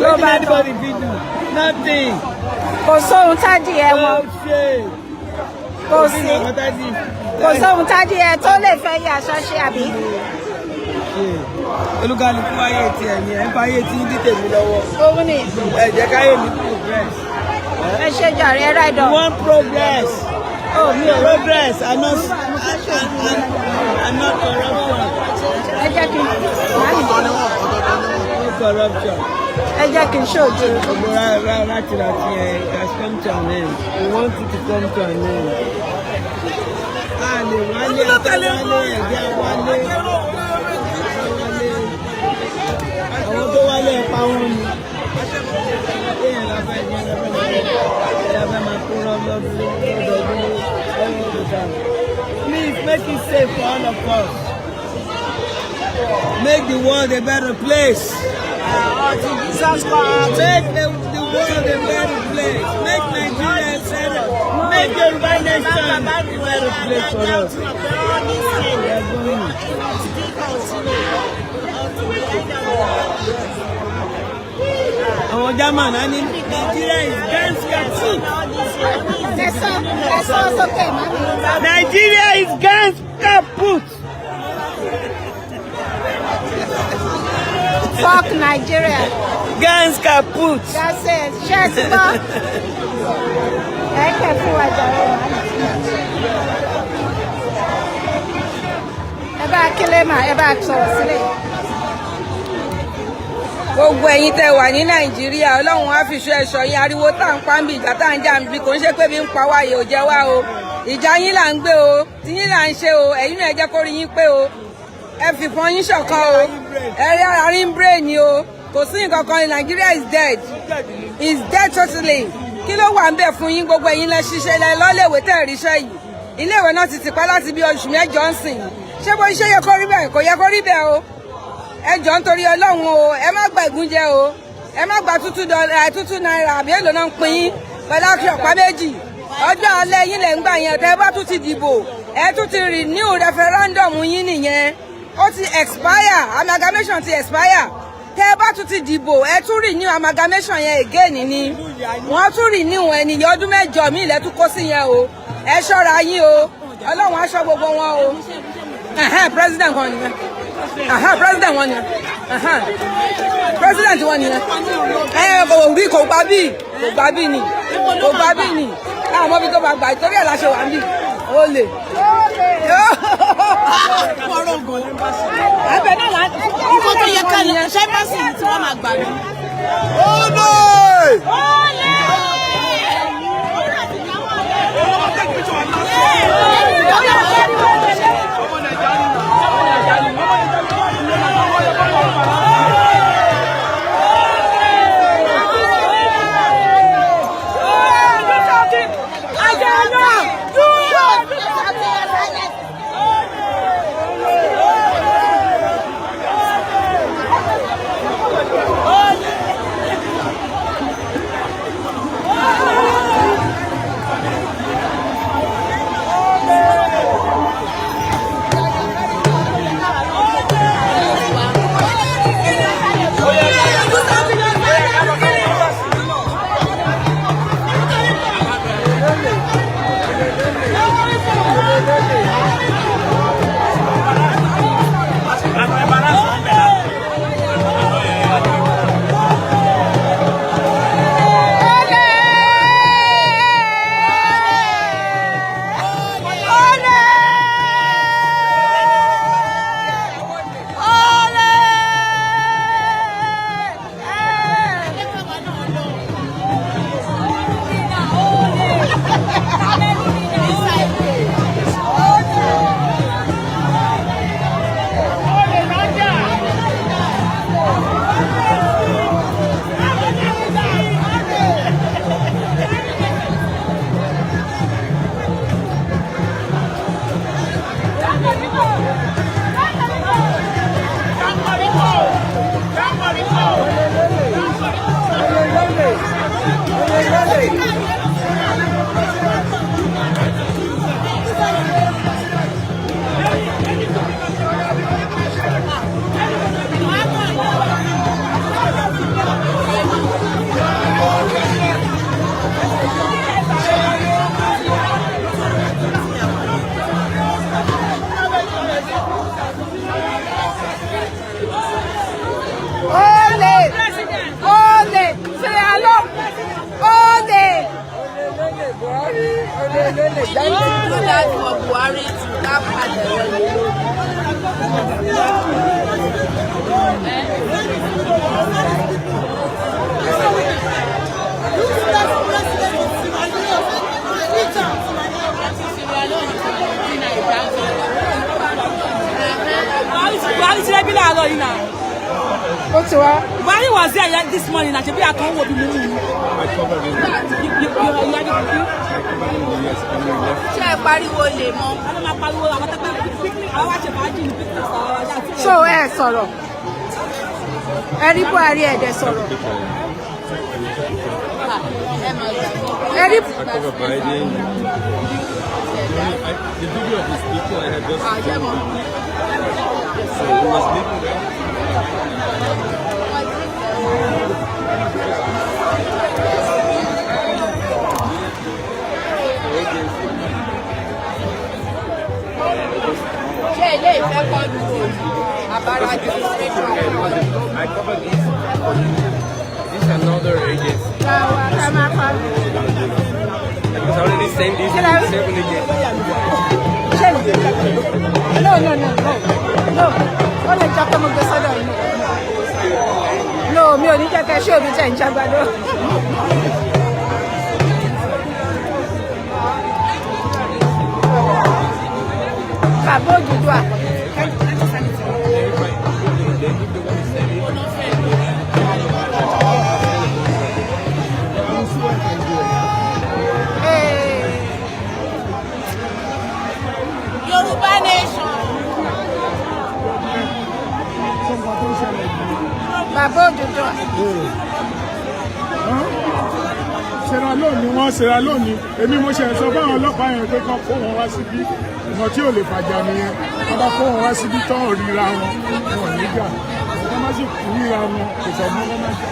S1: What do anybody fit do? Nothing.
S6: Kò sóhun tádì ẹ wọn. Kò sí. Kò sóhun tádì ẹ tó lè fẹ́ yí aṣọ ṣe àbí.
S1: Olúkálùkù ayé ti ẹ̀yìn ẹ̀ ń fa ayé tí ń dìtẹ̀ mi lọ́wọ́.
S6: Òun ni.
S1: Ẹ jẹ́ káyé mi progress.
S6: Ẹ ṣe jàre ẹ ráìdọ̀.
S1: We want progress.
S6: Oh, mi ò
S1: progress and not corruption.
S6: Ẹ jẹ́ kí n.
S1: No corruption.
S6: Ẹ jẹ́ kí n ṣojú.
S1: Gbogbo láti ẹ̀ has come to an end. We want it to come to an end. A lè wálé àtàwálé ẹ̀jẹ̀ wálé. Àwọn tó wálé ẹ̀pá wọn ni. Èèyàn la fẹ́ jẹ́ la fẹ́ máa kó lọ́dọọdún. Please make it safe for all of us. Make the world a better place. Make the world a better place. Make Nigeria better. Make Yorùbá nation a better place for us. Àwọn German á ní Nigeria is dance country.
S6: Ẹ
S2: Nigeria is guns kaput.
S6: Fuck Nigeria.
S2: Guns kaput.
S6: That's it. Shut up. I can't afford that. Eba Kilema, Eba Sọ̀rọ̀.
S4: Gbogbo ẹ̀yin tẹ́ wà ní Nàìjíríà, Ọlọ́run á fi ṣọ́ ẹ̀ṣọ́ yín. Ariwo tá ń pa ń bí ìjà tá ń jà ń bí kò ń ṣe pé bí ń pa wá yìí ò jẹ́ wá o. Ìjà yín là ń gbé o, tí yín là ń ṣe o, ẹ̀yin náà ẹ jẹ́ kó rí yín pé o. Ẹ fìfọn yín ṣọ̀kan o. Ẹ rí ara rí ń brain ni o. Kò sí nǹkan kan, Nigeria is dead. Is dead totally. Kí ló wà ń bẹ̀ fún yín gbogbo ẹ̀yin lẹ ṣiṣẹ́ lẹ lọ́lẹ̀wé tẹ̀ ríṣẹ́ yìí. Iléèwé náà ti tìpá láti bí oṣù mẹ́jọ ń sìn. Ṣé bó ṣe yẹ kó rí bẹ́ẹ̀? Kò yẹ kó rí bẹ́ẹ̀ o. Ẹ jọ̀ọ́ nítorí Ọlọ́run o, ẹ má gba ìgúnjẹ o. Ẹ má gba tútù náírà àbí èlò náà ń pín yín pẹ̀lú ọ̀pá méjì. Ọjọ́ alẹ́ yín lẹ̀ ń gbà yẹn tẹ́ bá tún ti dìbò. Ẹ tún ti renew referendum yín nìyẹn. Ó ti expire, amalgamation ti expire. Tẹ́ bá tún ti dìbò, ẹ tún renew amalgamation yẹn again ni. Wọ́n tún renew ẹnìyàn ọdún mẹ́jọ míì lẹ tún kó sí yẹn o. Ẹ ṣọ́ra yín o. Ọlọ́run á ṣọ́ gbogbo wọn o. President kan nìyẹn. President wọn nìyẹn. President wọn nìyẹn. Òbí kò gbà bí ni. Kò gbà bí ni. Àwọn ọmọ bí tó bá gbà ìtorí ẹ̀ láṣẹ wà ń bì. Ó lè. Ẹbẹ̀ náà láti.
S6: Nǹkan tó yẹ ká lè ṣe bá sí tí wọ́n máa gbà mí.
S8: Buhari was there this morning. I should be at home with me.
S6: So sọ̀rọ̀. Ẹ rí Buhari ẹ̀dẹ̀ sọ̀rọ̀. Ẹ rí.
S9: The video of his people I had just so he was making that. I covered this. This is another agency. Because I already sent this to 7 again.
S6: No. Only chapter of the Southern. No, me only take a show to change. Babo Dudua.
S8: Yoruba Nation.
S6: Babo Dudua.
S7: Sierra Leone ni wọ́n Sierra Leone ni èmi mo ṣe sọ fáwọn ọlọ́pàá yẹn pé kán kó wọn wá síbí nǹkan tí ò lè fàjà nìyẹn wọ́n bá kó wọn wá síbí tán ò ríra wọn níjà wọ́n má sì kú ríra wọn kò sọ mọ́ wọn má jà.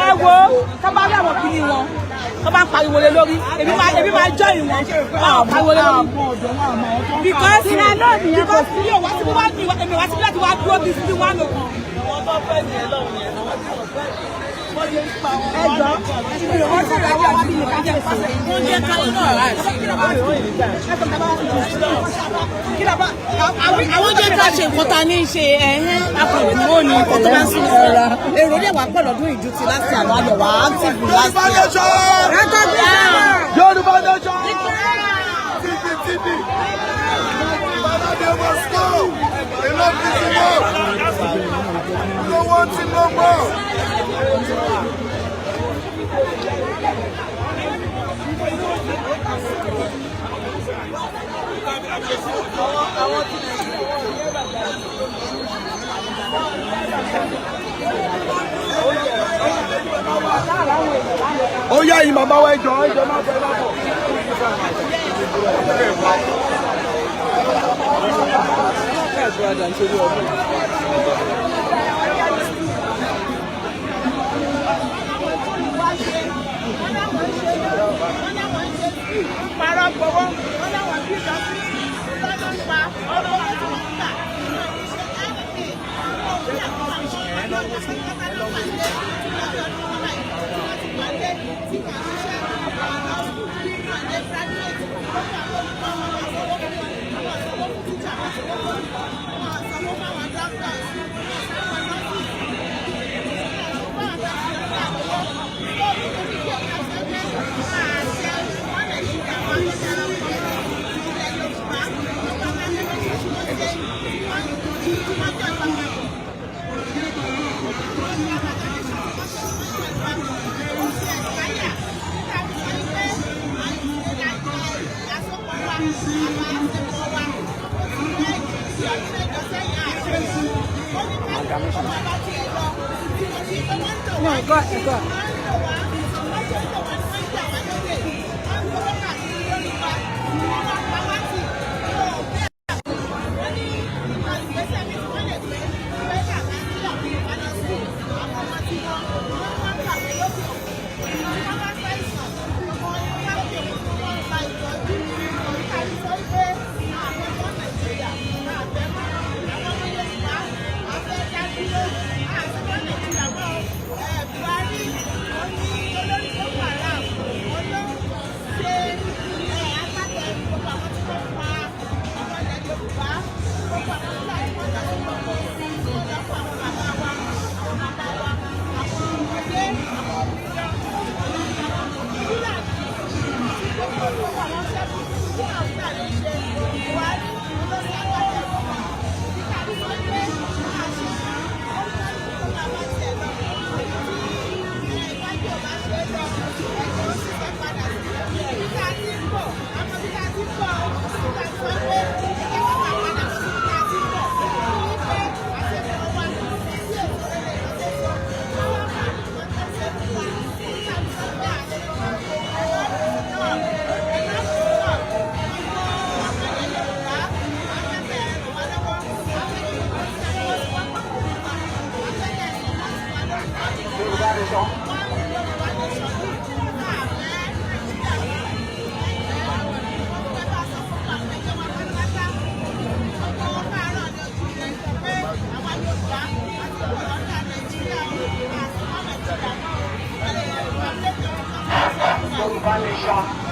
S8: Ẹ wo tó bá rí àwọn kìíní wọn tó bá ń pariwo lé lórí èmi máa jọ ìwọ̀n pariwo lé lórí because yóò wá síbi wá ní èmi wá síbi láti wá dúró bí síbi wá lò kàn.
S6: Àwọn jẹ́ ká ṣe nǹkan ta ní ṣe akọ̀wé ni ó ní nǹkan tó bá ń sún ọ̀ra. Èrò dẹ̀ wá pọ̀ lọ́dún ìjú ti láti àwọn àyẹ̀wò active last year.
S7: Yorùbá Nation. TB. Enough is enough. No one to no more. Ó yá yìí bàbá wa ẹjọ́ máa bẹ lábọ̀.
S8: Para gbowó ọlọ́wọ́ bí ìdọ́sí ọlọ́wọ́ pa ọlọ́wọ́ tó ń gbà.
S6: No, go. nation. Yorùbá nation.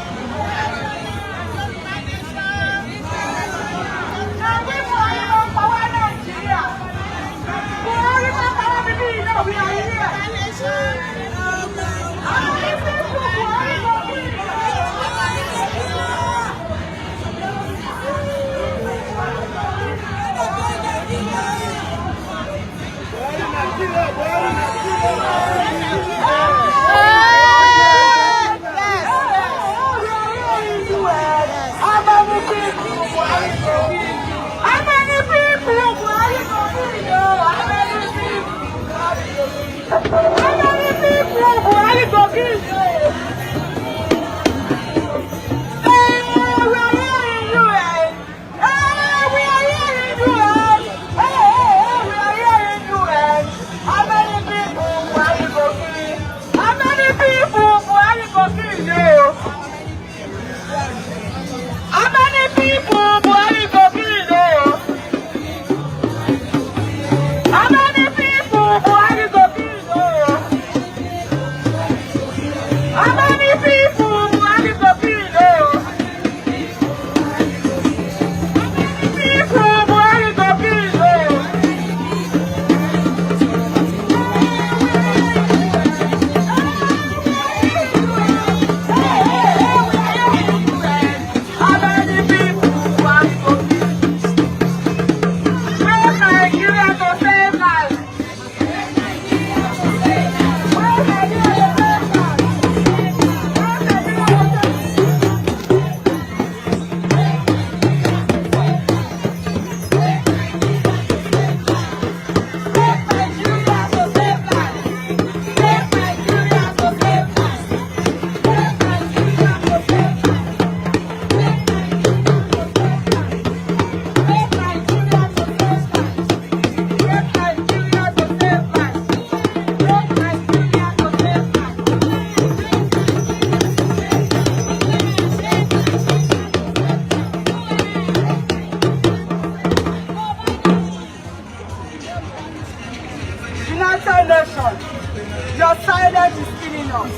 S6: Your silence is killing us.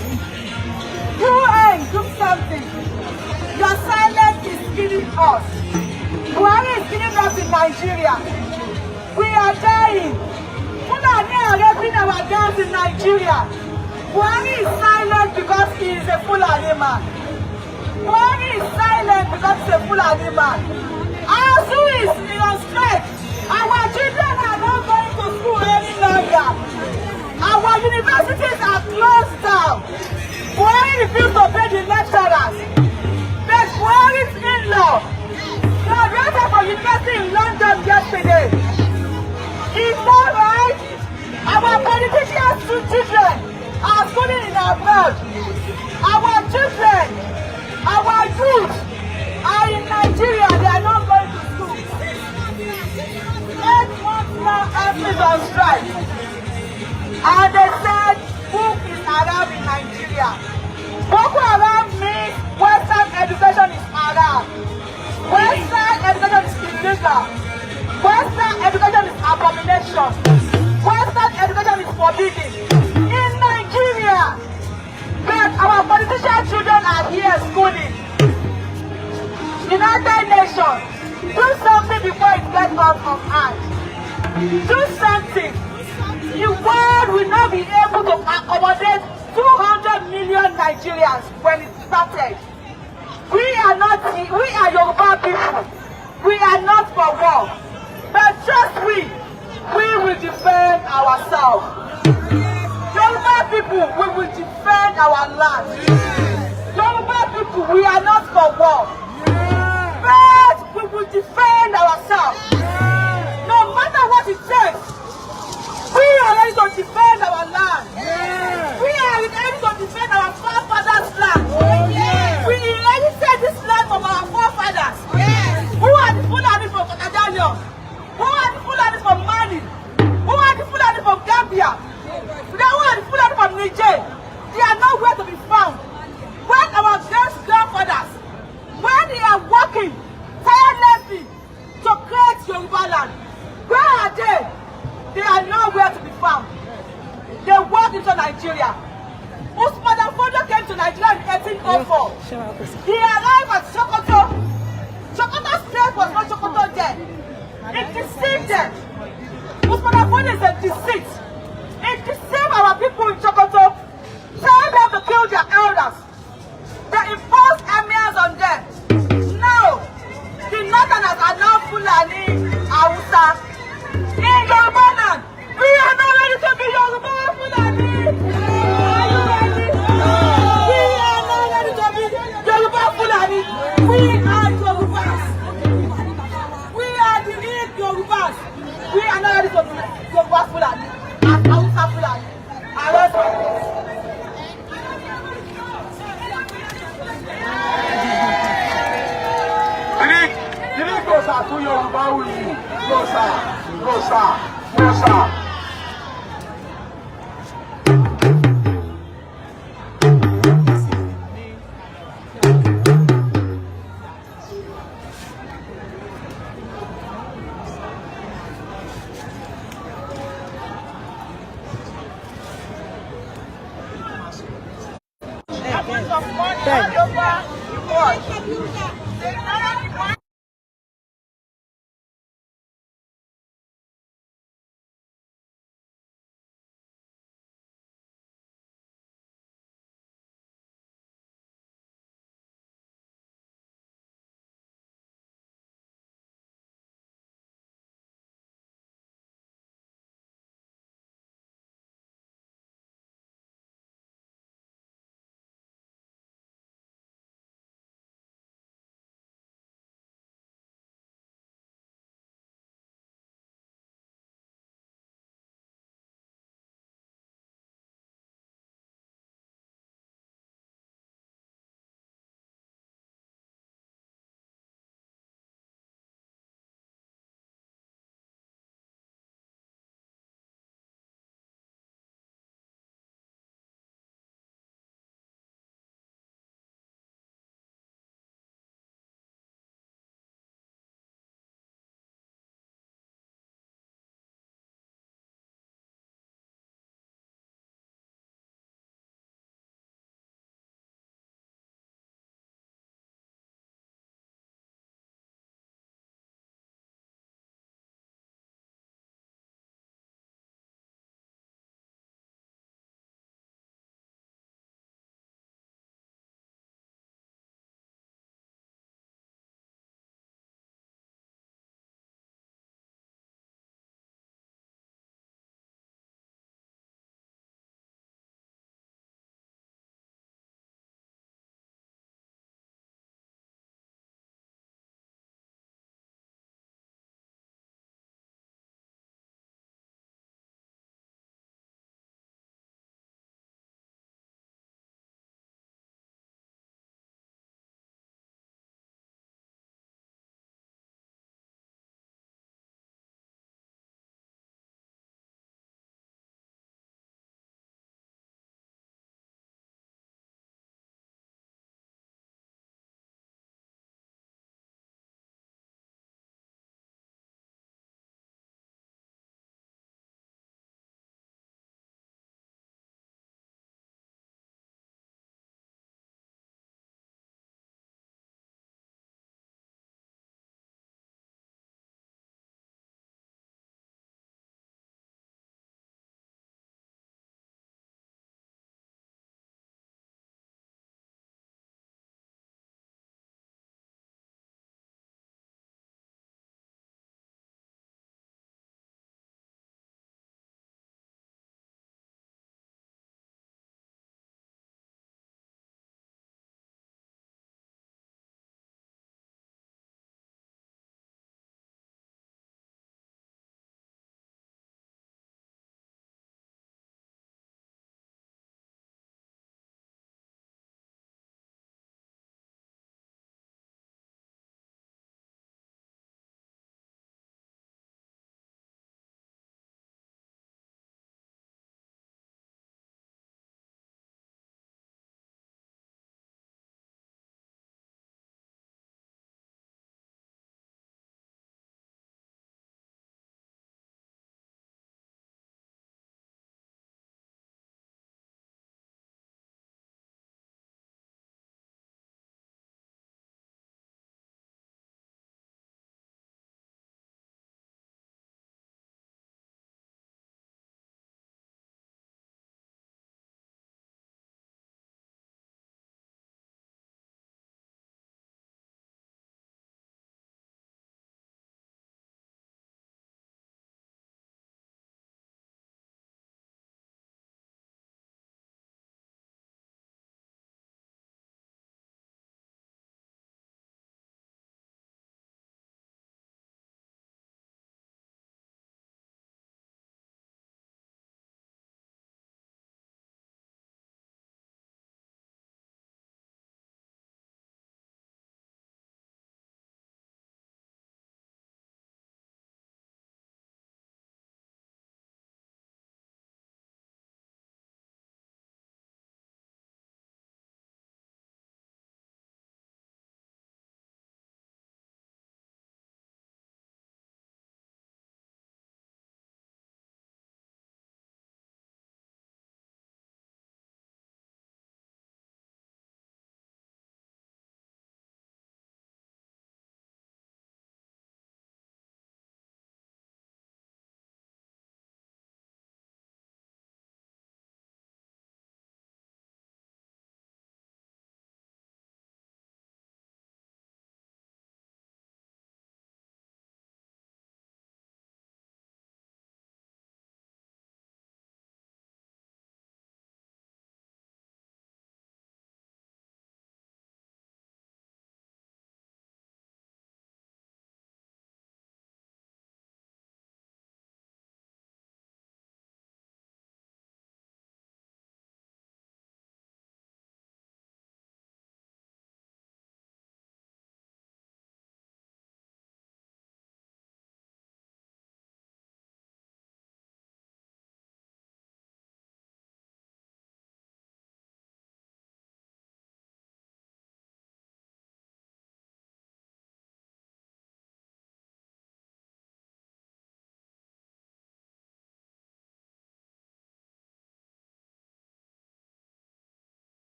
S6: UN, do something. Your silence is killing us. Buhari is killing us in Nigeria. We are dying. Fulani are raping our girls in Nigeria. Buhari is silent because he is a Fulani man. Buhari is silent because he is a Fulani man. ASU is on strike. Our children are not going to school any longer. Our universities are closed down. Buhari refused to pay the lecturers. But Buhari's in-law graduated from university in London yesterday. Is that right? Our politicians' children are schooling in abroad. Our children, our youth are in Nigeria. They are not going to school. 8 months now, everything is on strike. And they said, book is haram in Nigeria. Boko Haram means Western education is haram. Western education is illegal. Western education is abomination. Western education is forbidden. In Nigeria, but our politician children are here schooling. United Nations, do something before it gets out of hand. Do something. The world will not be able to accommodate 200 million Nigerians when it started. We are Yoruba people. We are not for war. But trust me, we will defend ourselves. Yoruba people, we will defend our land. Yoruba people, we are not for war. But we will defend ourselves. No matter what it takes. We are ready to defend our land. We are ready to defend our forefathers' land. We inherited this land from our forefathers. Who are the Fulani from Katadanian? Who are the Fulani from Mali? Who are the Fulani from Gambia? Who are the Fulani from Nigeria?
S8: Nigeria. Usman Dan Fodio came to Nigeria in 1804. He arrived at Sokoto. Sokoto State was not Sokoto then. It deceived them. Usman Dan Fodio is a deceit. It deceived our people in Sokoto. Tell them to kill their elders. They imposed emirs on them. Now, the northerners are now Fulani, Hausa. In Yoruba land, we are not ready to be Yoruba Fulani. Are you ready? We are not ready to be Yoruba Fulani. We are Yorubas. We are the real Yorubas. We are not ready to be Yoruba Fulani. As Hausa Fulani.
S7: Closer to Yoruba Wuli. Closer, closer, closer.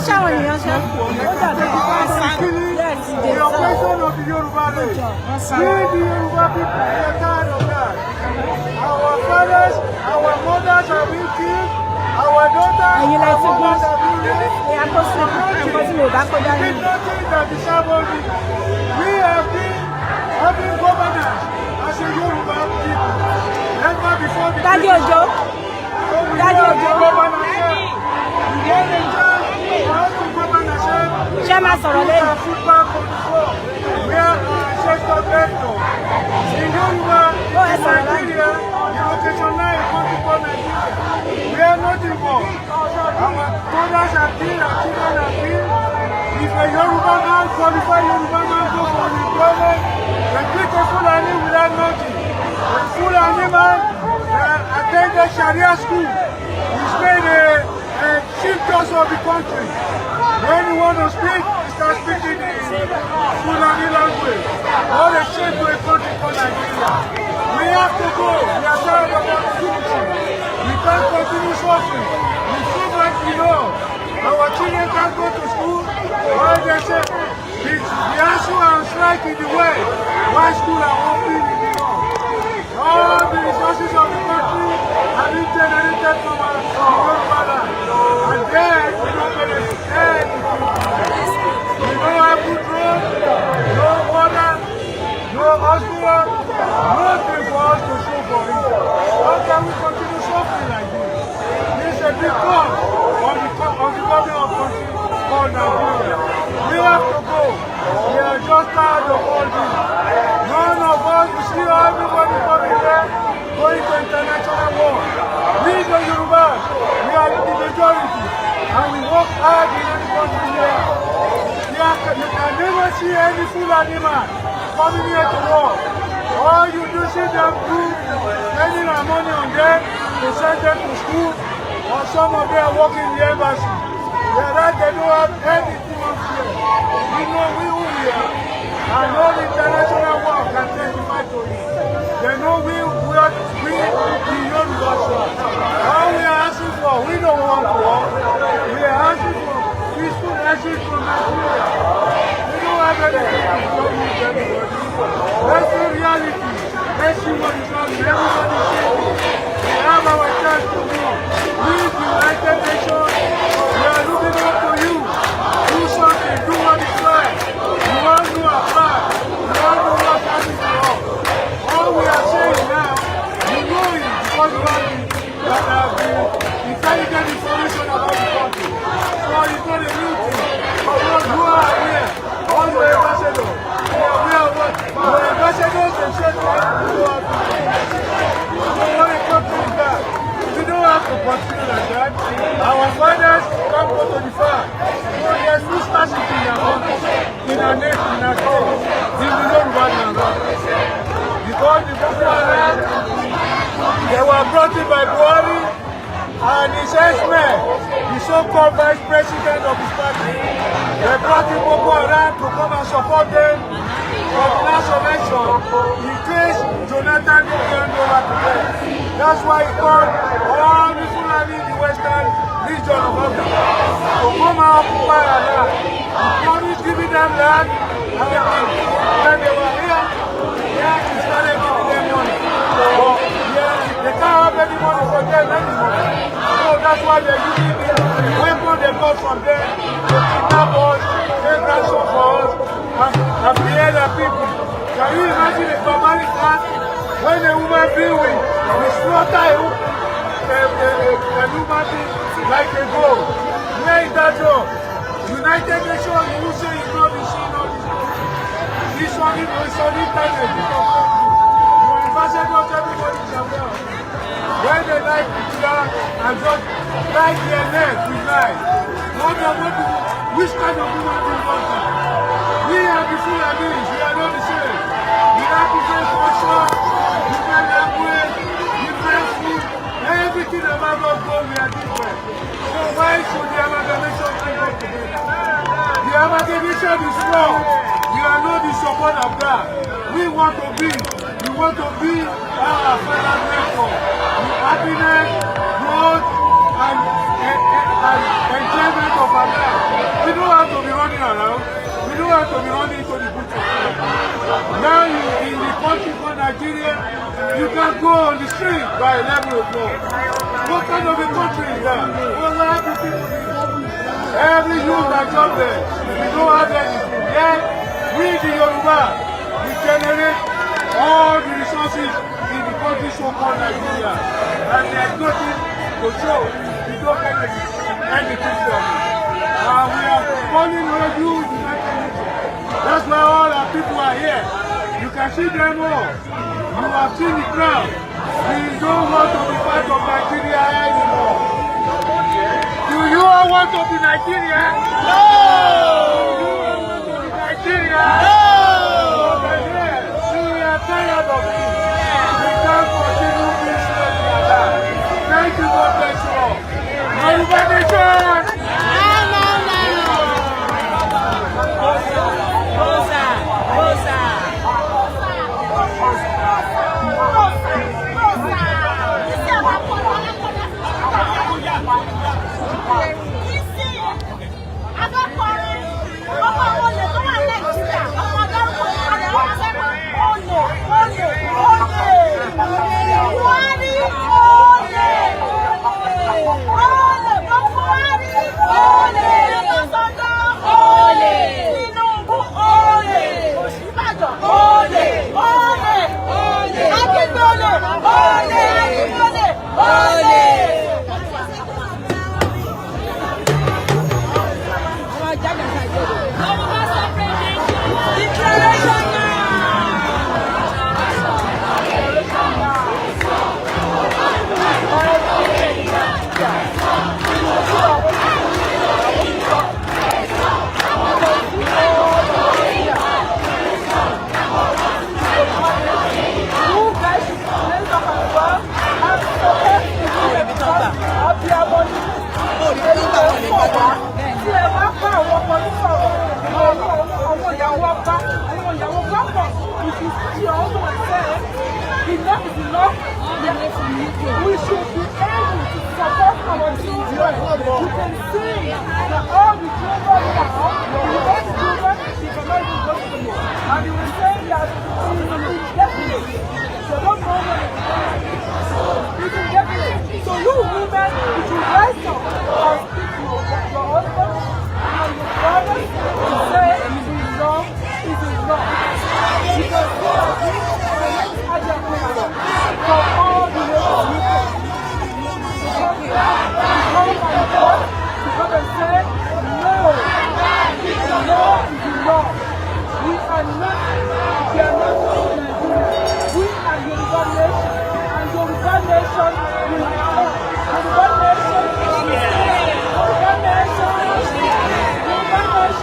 S6: ṣáwọn ènìyàn ṣe. Ó dàbí
S7: The oppression of the Yoruba race. We, the Yoruba people, we are tired of that. Our fathers, our mothers have been killed. Our daughters, our mothers have been raped. Did nothing that deserve only. We have been having governance as a Yoruba people. Never before the
S6: Daddy Ojo. Daddy Ojo.
S7: We want a chance for us to govern ourselves.
S6: Chairman Sorole.
S7: We are ancestors vector. In Yoruba, in Nigeria, the location now is going to call Nigeria. We are not involved. Our mothers are killed, our children are killed. If a Yoruba man, qualified Yoruba man, go for employment, they pick a Fulani without nothing. A Fulani man attended Sharia school. He's made a chief justice of the country. When you want to speak, you start speaking in Fulani language. What a shame to a country called Nigeria. We have to go. We are tired of our citizenship. We can't continue suffering. We suffer enough. Our children can't go to school. Why they say the ASU are strike in the way. Why school are open in the north? All the resources of the country have been generated from our Yoruba land. And then we don't benefit anything. We don't have good road, no water, no hospital, nothing for us to show for it. How can we continue suffering like this? This is a big cause on the government of country called Nigeria. We have to go. We are just tired of all this. None of us, you see everybody coming there, going to international war. We the Yoruba, we are the majority, and we work hard in any country here. You can never see any Fulani man coming here to war. All you do see them do, spending our money on them to send them to school, or some of them working in the embassy. Whereas they don't have anything on here. We know who we are. And all the international world can testify to it. They know we the Yoruba. All we are asking for, we don't want war. We are asking for peaceful exit from Nigeria. We don't have anything to show you everybody. That's the reality. Let's see what is happening. Everybody says we have our chance to win. We, the United Nations, we are looking up to you. Do something. Do what is right. You want to apply. You want to work happening to us. All we are saying now, you know it because you have the intelligent information about the country. So it's not a new thing. But you are here. All your ambassadors. We are what? Your ambassadors and church people who are so what a country is that? We don't have to continue like that. Our fathers can't go to the farm. So there's no scarcity in our country, in our nation, in our state. We don't run around. Because the Boko Haram, they were brought in by Buhari and his ex-man, the so-called vice president of his party. They brought in Boko Haram to come and support them for the last election in case Jonathan will hand over to them. That's why he called all the Fulani in the western region of Africa to come and occupy our land. He promised giving them land, and when they were here, he started giving them money. But they can't have any money for them anymore. So that's why they're using the weapon they got from them to kidnap us, take ransom for us, and behead our people. Can you imagine a barbaric act when a woman being we slaughter a human being like a goat? Where is that job? United Nations, you will say it's not the same, not this one is on internet. Your ambassadors, everybody is aware. When they like Hitler and just like their neck with knife, which kind of human being was that? We are the Fulanis, we are not the same. We have different culture, different language, different food, everything about us goes, we are different. So why should the amalgamation bring us together? The amalgamation is wrong. We are not the support of that. We want to be our father's nation. With happiness, growth, enjoyment of our life. We don't have to be running around. We don't have to be running to the butcher. Now in the country called Nigeria, you can go on the street by 11 o'clock. What kind of a country is that? Well, happy people. Every youth that job there, we don't have anything. Yet, we the Yoruba, we generate all the resources in the country so-called Nigeria. And there's nothing to show. We don't get anything from it. We are calling on you, the United Nations. That's why all our people are here. You can see them all. You have seen the crowd. We don't want to be part of Nigeria anymore. Do you all want to be Nigeria? No! Do you all want to be Nigeria? No! We are tired of it. We can't continue this way like that. Thank you, God bless you all. Yoruba Nation!
S6: We should be able to support our children. You can see that all the children now, you want children, you cannot even go to the mall. And you will say that it is indefinite. So don't know what it is indefinite. So you women, you should rise up and speak to your husband and your brothers to say it is wrong, it is wrong. Because we are doing for all the way to UK. Come and talk, come and say, no, no is no. We are not Nigeria. We are Yoruba Nation, and Yoruba Nation will come. Yoruba Nation will stay. Yoruba Nation will stay. Yoruba Nation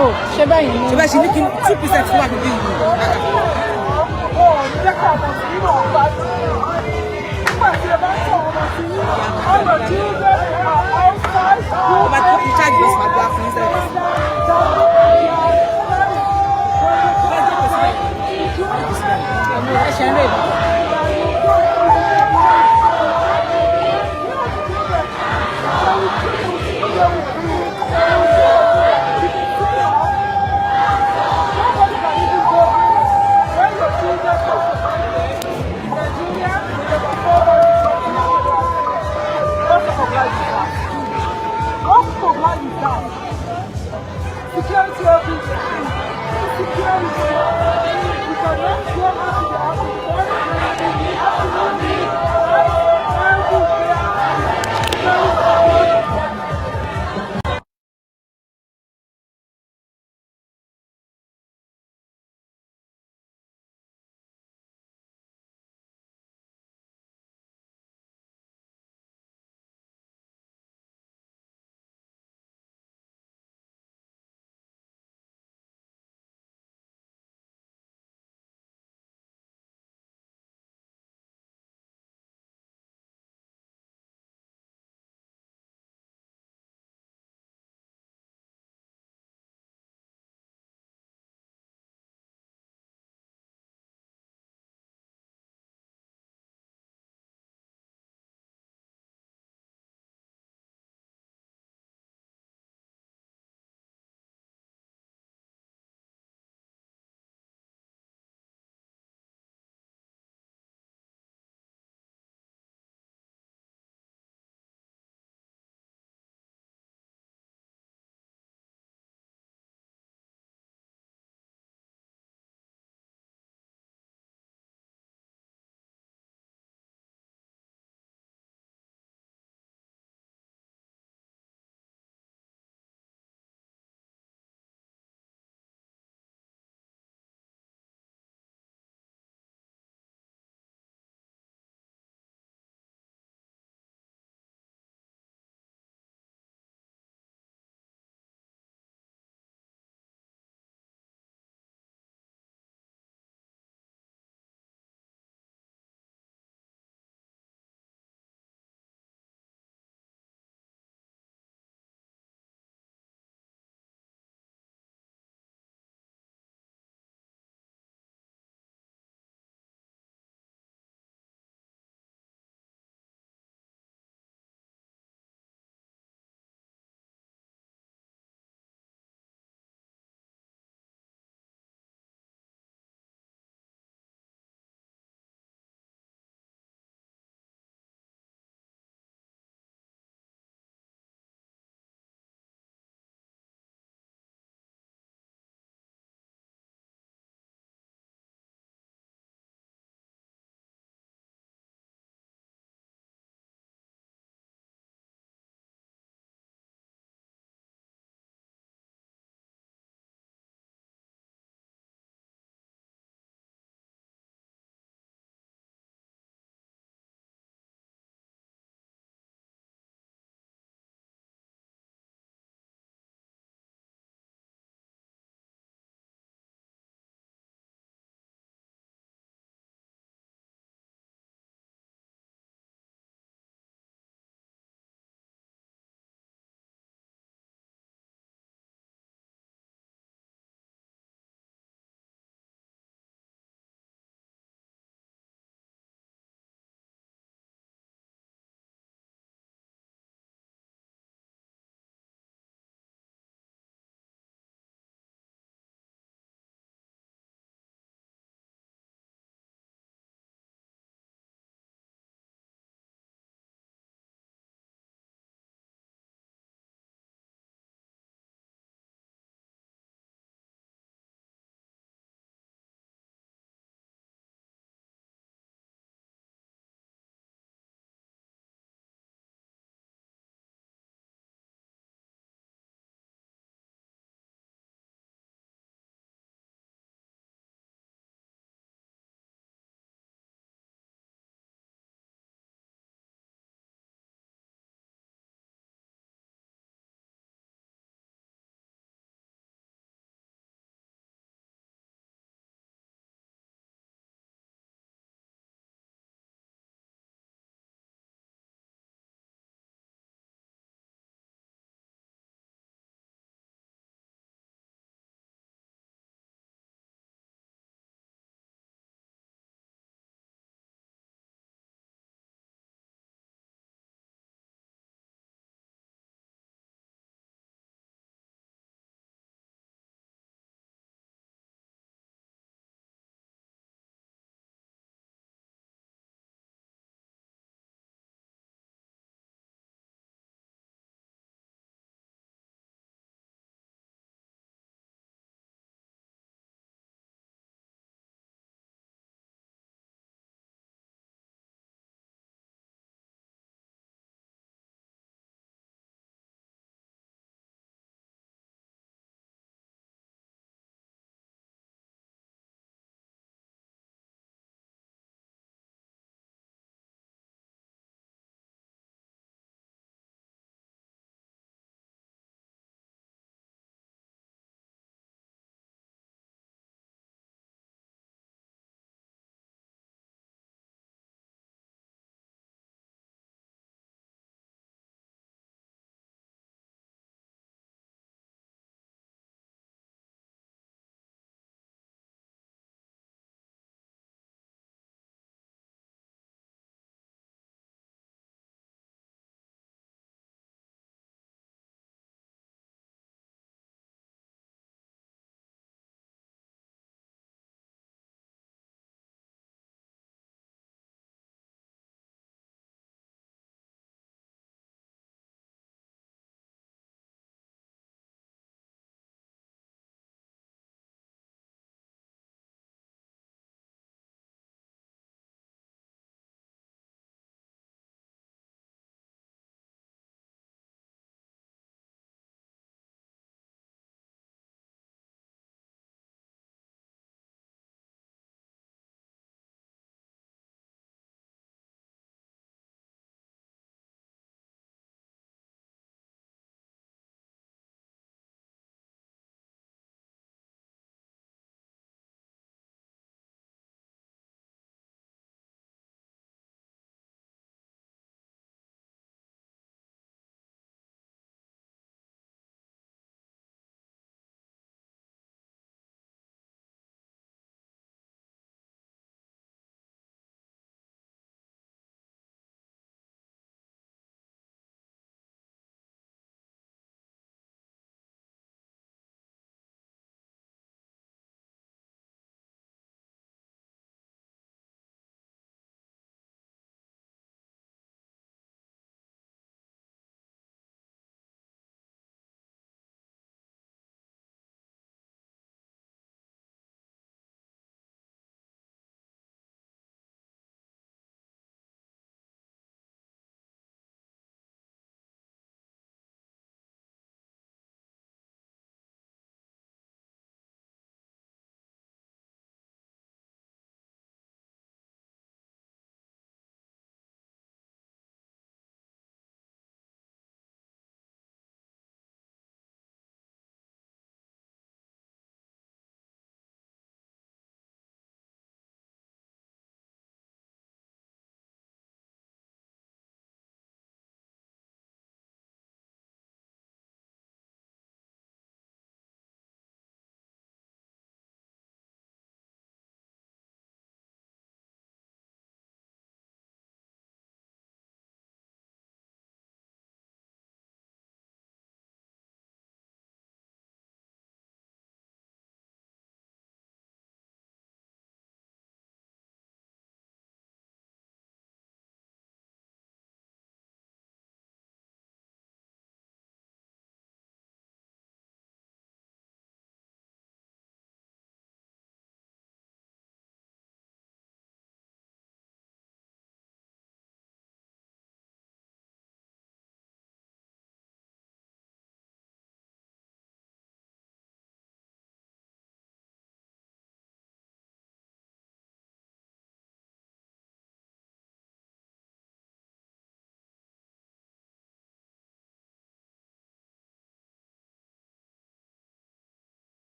S6: all ṣe bẹ́ẹ̀ ṣe ní kí 2% wà níbí ìlú. Ọba tó fi ṣáàjì lọ sí àgbà fún ìṣẹ̀lẹ̀. Ẹ̀ṣẹ̀ ń rè mí.